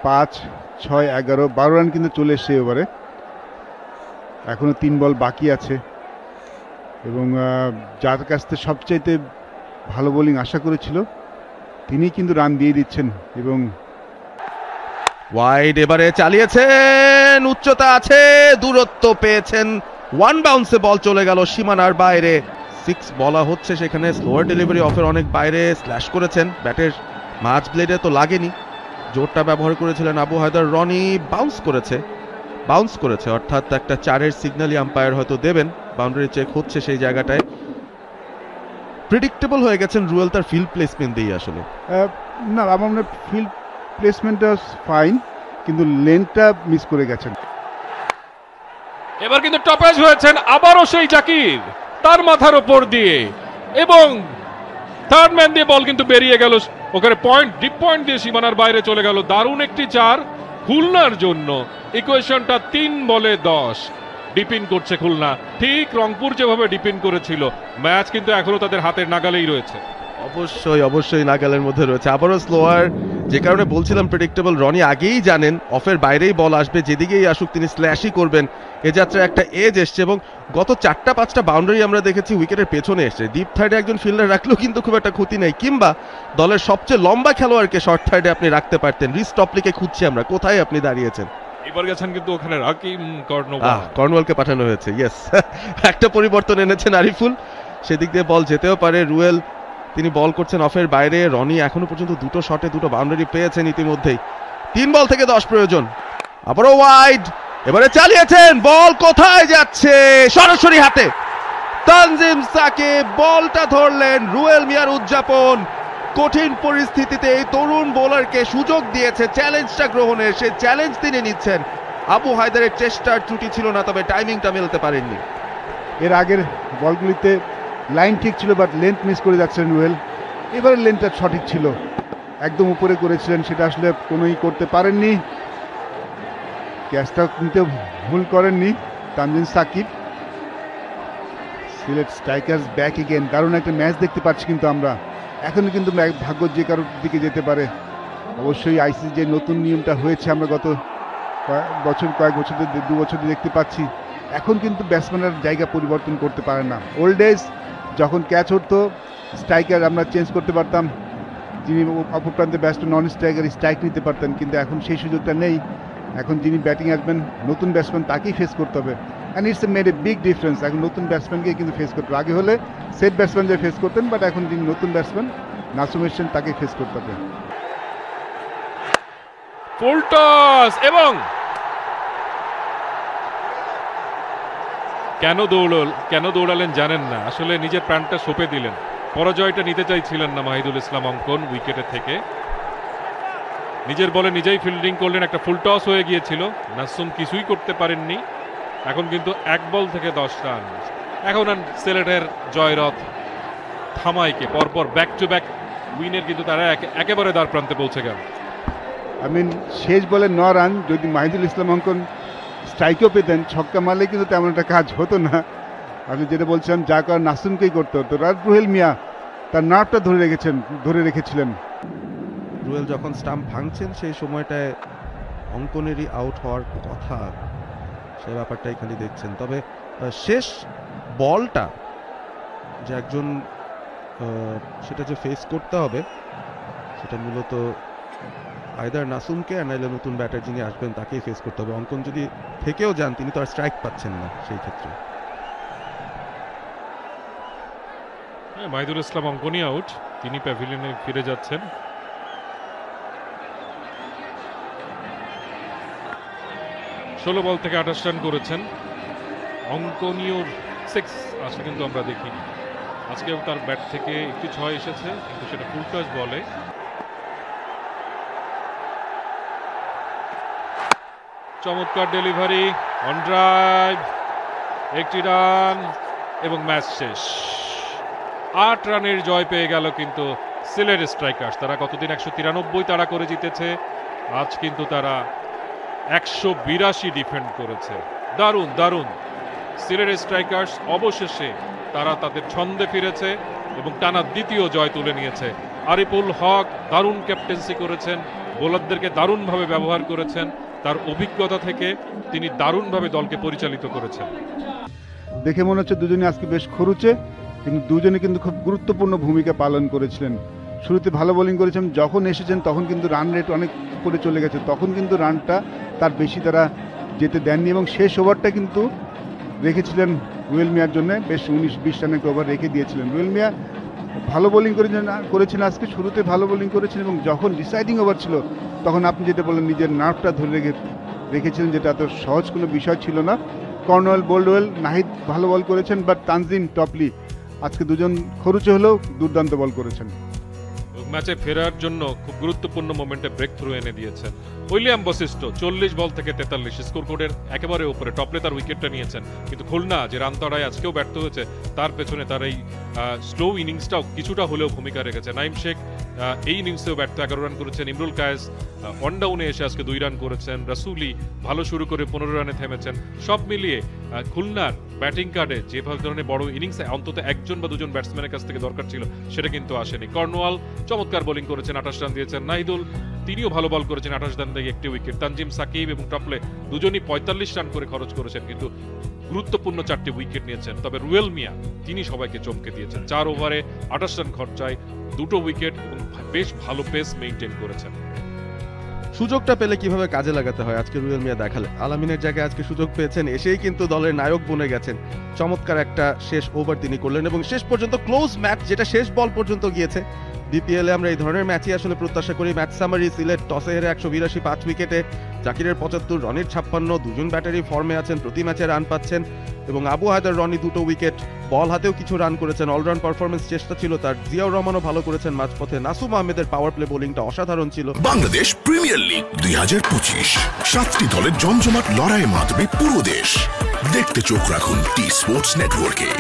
Speaker 8: 5, 6, 11, 12 রান কিন্তু চলে এসছে এবারে। এখনো 3 বল বাকি আছে এবং যার কাছ থেকে সবচাইতে ভালো বোলিং আশা করেছিল তিনি কিন্তু রান দিয়ে দিচ্ছেন। এবং
Speaker 7: ওয়াইড এবারে চালিয়েছেন, উচ্চতা আছে, দূরত্ব পেয়েছেন, ওয়ান বাউন্সে বল চলে গেল সীমানার বাইরে। 6 বলা হচ্ছে সেখানে, স্লোয়ার ডেলিভারি অফের অনেক বাইরে, স্ল্যাশ করেছেন, ব্যাটের মাঝ ব্লেডে তো লাগেনি, জোরটা ব্যবহার করেছিলেন আবু হায়দার রনি। বাউন্স করেছে অর্থাৎ একটা 4-এর সিগন্যালই আম্পায়ার হয়তো দেবেন। বাউন্ডারি চেক হচ্ছে সেই জায়গাটায়। প্রেডিক্টেবল হয়ে গেছেন রুয়েল তার ফিল্ড প্লেসমেন্ট দিয়ে আসলে।
Speaker 8: না, আমার ফিল্ড প্লেসমেন্টটা ফাইন, কিন্তু লেনটা মিস করে গেছেন।
Speaker 6: এবার কিন্তু টপেজ হয়েছেন আবারও সেই জাকির, তার মাথার উপর দিয়ে, এবং থার্ড ম্যান দিয়ে বল কিন্তু বেরিয়ে গেল ওখানে, ডিপ পয়েন্ট দিয়ে সীমানার বাইরে চলে গেল। দারুণ একটি 4 খুলনার জন্য। ইকুয়েশনটা 3 বলে 10। ডিপিন করছে খুলনা, ঠিক রংপুর যেভাবে ডিপিন করেছিল। ম্যাচ কিন্তু এখনো তাদের হাতের নাগালেই রয়েছে।
Speaker 7: অবশ্যই নাগালের মধ্যে রয়েছে। আবারও স্লোয়ার, যে কারণে বলছিলাম প্রেডিক্টেবল। রনি আগেই জানেন অফের বাইরেই বল আসবে, যেদিকেই আসুক তিনি স্ল্যাশই করবেন। এ যাত্রায় একটা এজ এসছে এবং গত 4-5টা বাউন্ডারি আমরা দেখেছি উইকেটের পেছনে এসছে। ডিপ থার্ডে একজন ফিল্ডার রাখলেও কিন্তু খুব একটা ক্ষতি নেই, কিংবা দলের সবচেয়ে লম্বা খেলোয়াড়কে শর্ট থার্ডে আপনি রাখতে পারতেন। রিস্ট টপলিকে খুঁজছি আমরা, কোথায় আপনি দাঁড়িয়েছেন?
Speaker 6: এবার গেছেন কিন্তু ওখানে রাকিম
Speaker 7: কর্নওয়ালকে পাঠানো হয়েছে। ইয়েস, একটা পরিবর্তন এনেছেন আরিফুল, সেদিক দিয়ে বল যেতেও পারে। রুয়েল তিনি বল করছেন অফের বাইরে। রনি এখনো পর্যন্ত 2টো শটে 2টো বাউন্ডারি পেয়েছেন ইতিমধ্যেই। 3 বল থেকে 10 প্রয়োজন। আবারও ওয়াইড, এবারে চালিয়েছেন, বল কোথায় যাচ্ছে? সরাসরি হাতে তানজিম সাকিব বলটা ধরলেন। রুয়েল মিয়ার উদযাপন। কঠিন পরিস্থিতিতে এই তরুণ বোলারকে সুযোগ দিয়েছে চ্যালেঞ্জটা গ্রহণের, সেই চ্যালেঞ্জ তিনি নিচ্ছেন। আবু হায়দারের চেষ্টার ত্রুটি ছিল না, তবে টাইমিংটা মেলতে পারেননি।
Speaker 8: এর আগের বলগুলিতে লাইন ঠিক ছিল, বাট লেন্থ মিস করে যাচ্ছেন রুয়েল। এবারে লেন্থটা সঠিক ছিল, একদম উপরে করেছিলেন, সেটা আসলে কোনোই করতে পারেননি। ক্যাচটা নিতে ভুল করেননি Tanzim Sakib. Sylhet strikers back again. দারুণ একটা ম্যাচ দেখতে পাচ্ছি কিন্তু আমরা। এখনো কিন্তু ভাগ্য যে কারোর দিকে যেতে পারে। অবশ্যই আইসিসি যে নতুন নিয়মটা হয়েছে, আমরা গত কয়েক বছর 2 বছর দেখতে পাচ্ছি, এখন কিন্তু ব্যাটসম্যানের জায়গা পরিবর্তন করতে পারে না। ওল্ড এজ যখন ক্যাচ হতো, স্ট্রাইকার আমরা চেঞ্জ করতে পারতাম, যিনি অপরপ্রান্তে ব্যাটসম্যান নন স্ট্রাইকার স্ট্রাইক নিতে পারতেন, কিন্তু এখন সেই সুযোগটা নেই। এখন যিনি ব্যাটিং আসবেন, নতুন ব্যাটসম্যান, তাকেই ফেস করতে হবে। And it's made a big difference. এখন নতুন ব্যাটসম্যানকে কিন্তু ফেস করতে হবে। আগে হলে সেট ব্যাটসম্যান যে ফেস করতেন, বাট এখন যিনি নতুন ব্যাটসম্যান নাসুম এসছেন, তাকেই ফেস করতে হবে।
Speaker 6: ফুল টস, এবং কেন দৌড়ালেন জানেন না, আসলে নিজের প্রাণটা সঁপে দিলেন। পরাজয়টা নিতে চাইছিলেন না মাহিদুল ইসলাম অঙ্কন উইকেটে থেকে। নিজের বলে নিজেই ফিল্ডিং করলেন, একটা ফুল টস হয়ে গিয়েছিল, নাসুম কিছুই করতে পারেননি। এখন কিন্তু 1 বল থেকে 10 রান। এখন সিলেটের জয়রথ থামাইকে পরপর ব্যাক টু ব্যাক উইনের কিন্তু তারা একেবারে দ্বার প্রান্তে পৌঁছে গেল।
Speaker 8: শেষ বলে 9 রান। যদি মাহিদুল ইসলাম অঙ্কন স্ট্রাইকও পেতেন, ছক্কা মারলে কিন্তু তেমন একটা কাজ হতো না। আমি যেটা বলছিলাম, যা করার নাসুমকেই করতে হতো। রুয়েল মিয়া তার নার্ভটা ধরে রেখেছিলেন।
Speaker 7: রুয়েল যখন স্টাম্প ভাঙছেন সেই সময়টায় অঙ্কনেরই আউট হওয়ার কথা, সে ব্যাপারটাই খালি দেখছেন। তবে শেষ বলটা যে একজন সেটা যে ফেস করতে হবে, সেটা মূলত আইদার নাসুমকে আর নাইলে নতুন ব্যাটার যিনি আসবেন তাকেই ফেস করতে হবে। অঙ্কন যদি থেকেও যান, তিনি তো আর স্ট্রাইক পাচ্ছেন না সেই ক্ষেত্রে।
Speaker 6: মাহিদুল ইসলাম অঙ্কনই আউট, তিনি প্যাভিলিয়নে ফিরে যাচ্ছেন। ষোলো বল থেকে 28 রান করেছেন অঙ্কনীয়। 6 আসলে কিন্তু আমরা দেখিনি। আজকেও তার ব্যাট থেকে একটি 6 এসেছে, কিন্তু সেটা ফুল টস বলে। চমৎকার ডেলিভারি, অন ড্রাইভ, একটি রান এবং ম্যাচ শেষ। 8 রানের জয় পেয়ে গেল কিন্তু সিলেট স্ট্রাইকার্স। তারা কতদিন 193 তাড়া করে জিতেছে, আজ কিন্তু তারা 182 ডিফেন্ড করেছে। দারুণ দারুণ সিলেট স্ট্রাইকার্স অবশেষে তারা তাদের ছন্দে ফিরেছে এবং টানা দ্বিতীয় জয় তুলে নিয়েছে। আরিফুল হক দারুণ ক্যাপ্টেন্সি করেছেন, বোলারদেরকে দারুণভাবে ব্যবহার করেছেন, তার অভিজ্ঞতা থেকে তিনি দারুণভাবে দলকে পরিচালিত করেছেন।
Speaker 8: দেখে মনে হচ্ছে দুজনে আজকে বেশ খরুচে, কিন্তু দুজনে কিন্তু খুব গুরুত্বপূর্ণ ভূমিকা পালন করেছিলেন। শুরুতে ভালো বোলিং করেছেন, যখন এসেছেন তখন কিন্তু রান রেট অনেক উপরে চলে গেছে, তখন কিন্তু রানটা তার বেশি তারা যেতে দেননি এবং শেষ ওভারটা কিন্তু রেখেছিলেন রুয়েল মিয়ার জন্য, বেশ 19-20 রানের একটা ওভার রেখে দিয়েছিলেন। রুয়েল মিয়া ভালো বোলিং করেছেন আজকে, শুরুতে ভালো বোলিং করেছেন এবং যখন ডিসাইডিং ওভার ছিল তখন আপনি যেটা বললেন নিজের নার্ভটা ধরে রেখেছিলেন, যেটা এত সহজ কোনো বিষয় ছিল না। কর্নওয়েল, বোল্ডওয়েল, নাহিদ ভালো বল করেছেন, বাট তানজিম, টপলি আজকে দুজন খরুচে হলেও দুর্দান্ত বল করেছেন।
Speaker 6: ম্যাচে ফেরার জন্য খুব গুরুত্বপূর্ণ মোমেন্টে ব্রেক থ্রু এনে দিয়েছেন উইলিয়াম বশিষ্ঠ। 40 বল থেকে 43 স্কোর কোডের একেবারে উপরে, টপলে তার উইকেটটা নিয়েছেন। কিন্তু খুলনা যে রান তাড়ায় আজকেও ব্যর্থ হয়েছে, তার পেছনে তার এই স্লো ইনিংসটাও কিছুটা হলেও ভূমিকা রেখেছে। নাইম শেখ এই ইনিংসেও ব্যর্থ, 11 রান করেছেন। ইমরুল কায়েস ওয়ান ডাউনে এসে আজকে 2 রান করেছেন। রাসুলি ভালো শুরু করে 15 রানে থেমেছেন। সব মিলিয়ে খুলনার ব্যাটিং কার্ডে যে ধরনের বড় ইনিংসে অন্তত একজন বা দুজন ব্যাটসম্যানের কাছ থেকে দরকার ছিল, সেটা কিন্তু আসেনি। কর্নওয়াল চমৎকার বোলিং করেছেন, 28 রান দিয়েছেন। নাহিদুল তিনিও ভালো বল করেছেন, 28 রান দিয়ে একটি উইকেট। তানজিম, সাকিব এবং টপলে দুজনই 45 রান করে খরচ করেছেন, কিন্তু গুরুত্বপূর্ণ 4টি উইকেট নিয়েছেন। তবে রুয়েল মিয়া তিনি সবাইকে চমকে দিয়েছেন, 4 ওভারে 28 রান খরচায় 2টো উইকেট এবং বেশ ভালো পেস মেইনটেইন করেছেন।
Speaker 7: সুযোগটা পেলে কিভাবে কাজে লাগাতে হয় আজকে রুয়েল মিয়া দেখালে। আলামিনের জায়গায় আজকে সুযোগ পেয়েছেন, এসেই কিন্তু দলের নায়ক বনে গেছেন। চমৎকার একটা শেষ ওভার তিনি করলেন এবং শেষ পর্যন্ত ক্লোজ ম্যাচ, যেটা শেষ বল পর্যন্ত গিয়েছে। বিপিএলে আমরা এই ধরনের ম্যাচই আসলে প্রত্যাশা করি। ম্যাচ সামারি, সিলেট টসে হেরে 182, 5 উইকেটে, জাকিরের 75, রনির 56, দুজন ব্যাটারি ফর্মে আছেন, প্রতি ম্যাচে রান পাচ্ছেন এবং আবু হায়দার রনি 2টো উইকেট, বল হাতেও কিছু রান করেছেন। অলরাউন্ড পারফরমেন্স চেষ্টা ছিল তার। জিয়াউর রহমানও ভালো করেছেন মাঝপথে। নাসুম আহমেদের পাওয়ার প্লে বোলিংটা অসাধারণ ছিল।
Speaker 9: বাংলাদেশ প্রিমিয়ার লিগ 2025, 7টি দলের জমজমাট লড়াইয়ে মাতবে পুরো দেশ। দেখতে চোখ রাখুন টি স্পোর্টস নেটওয়ার্কে।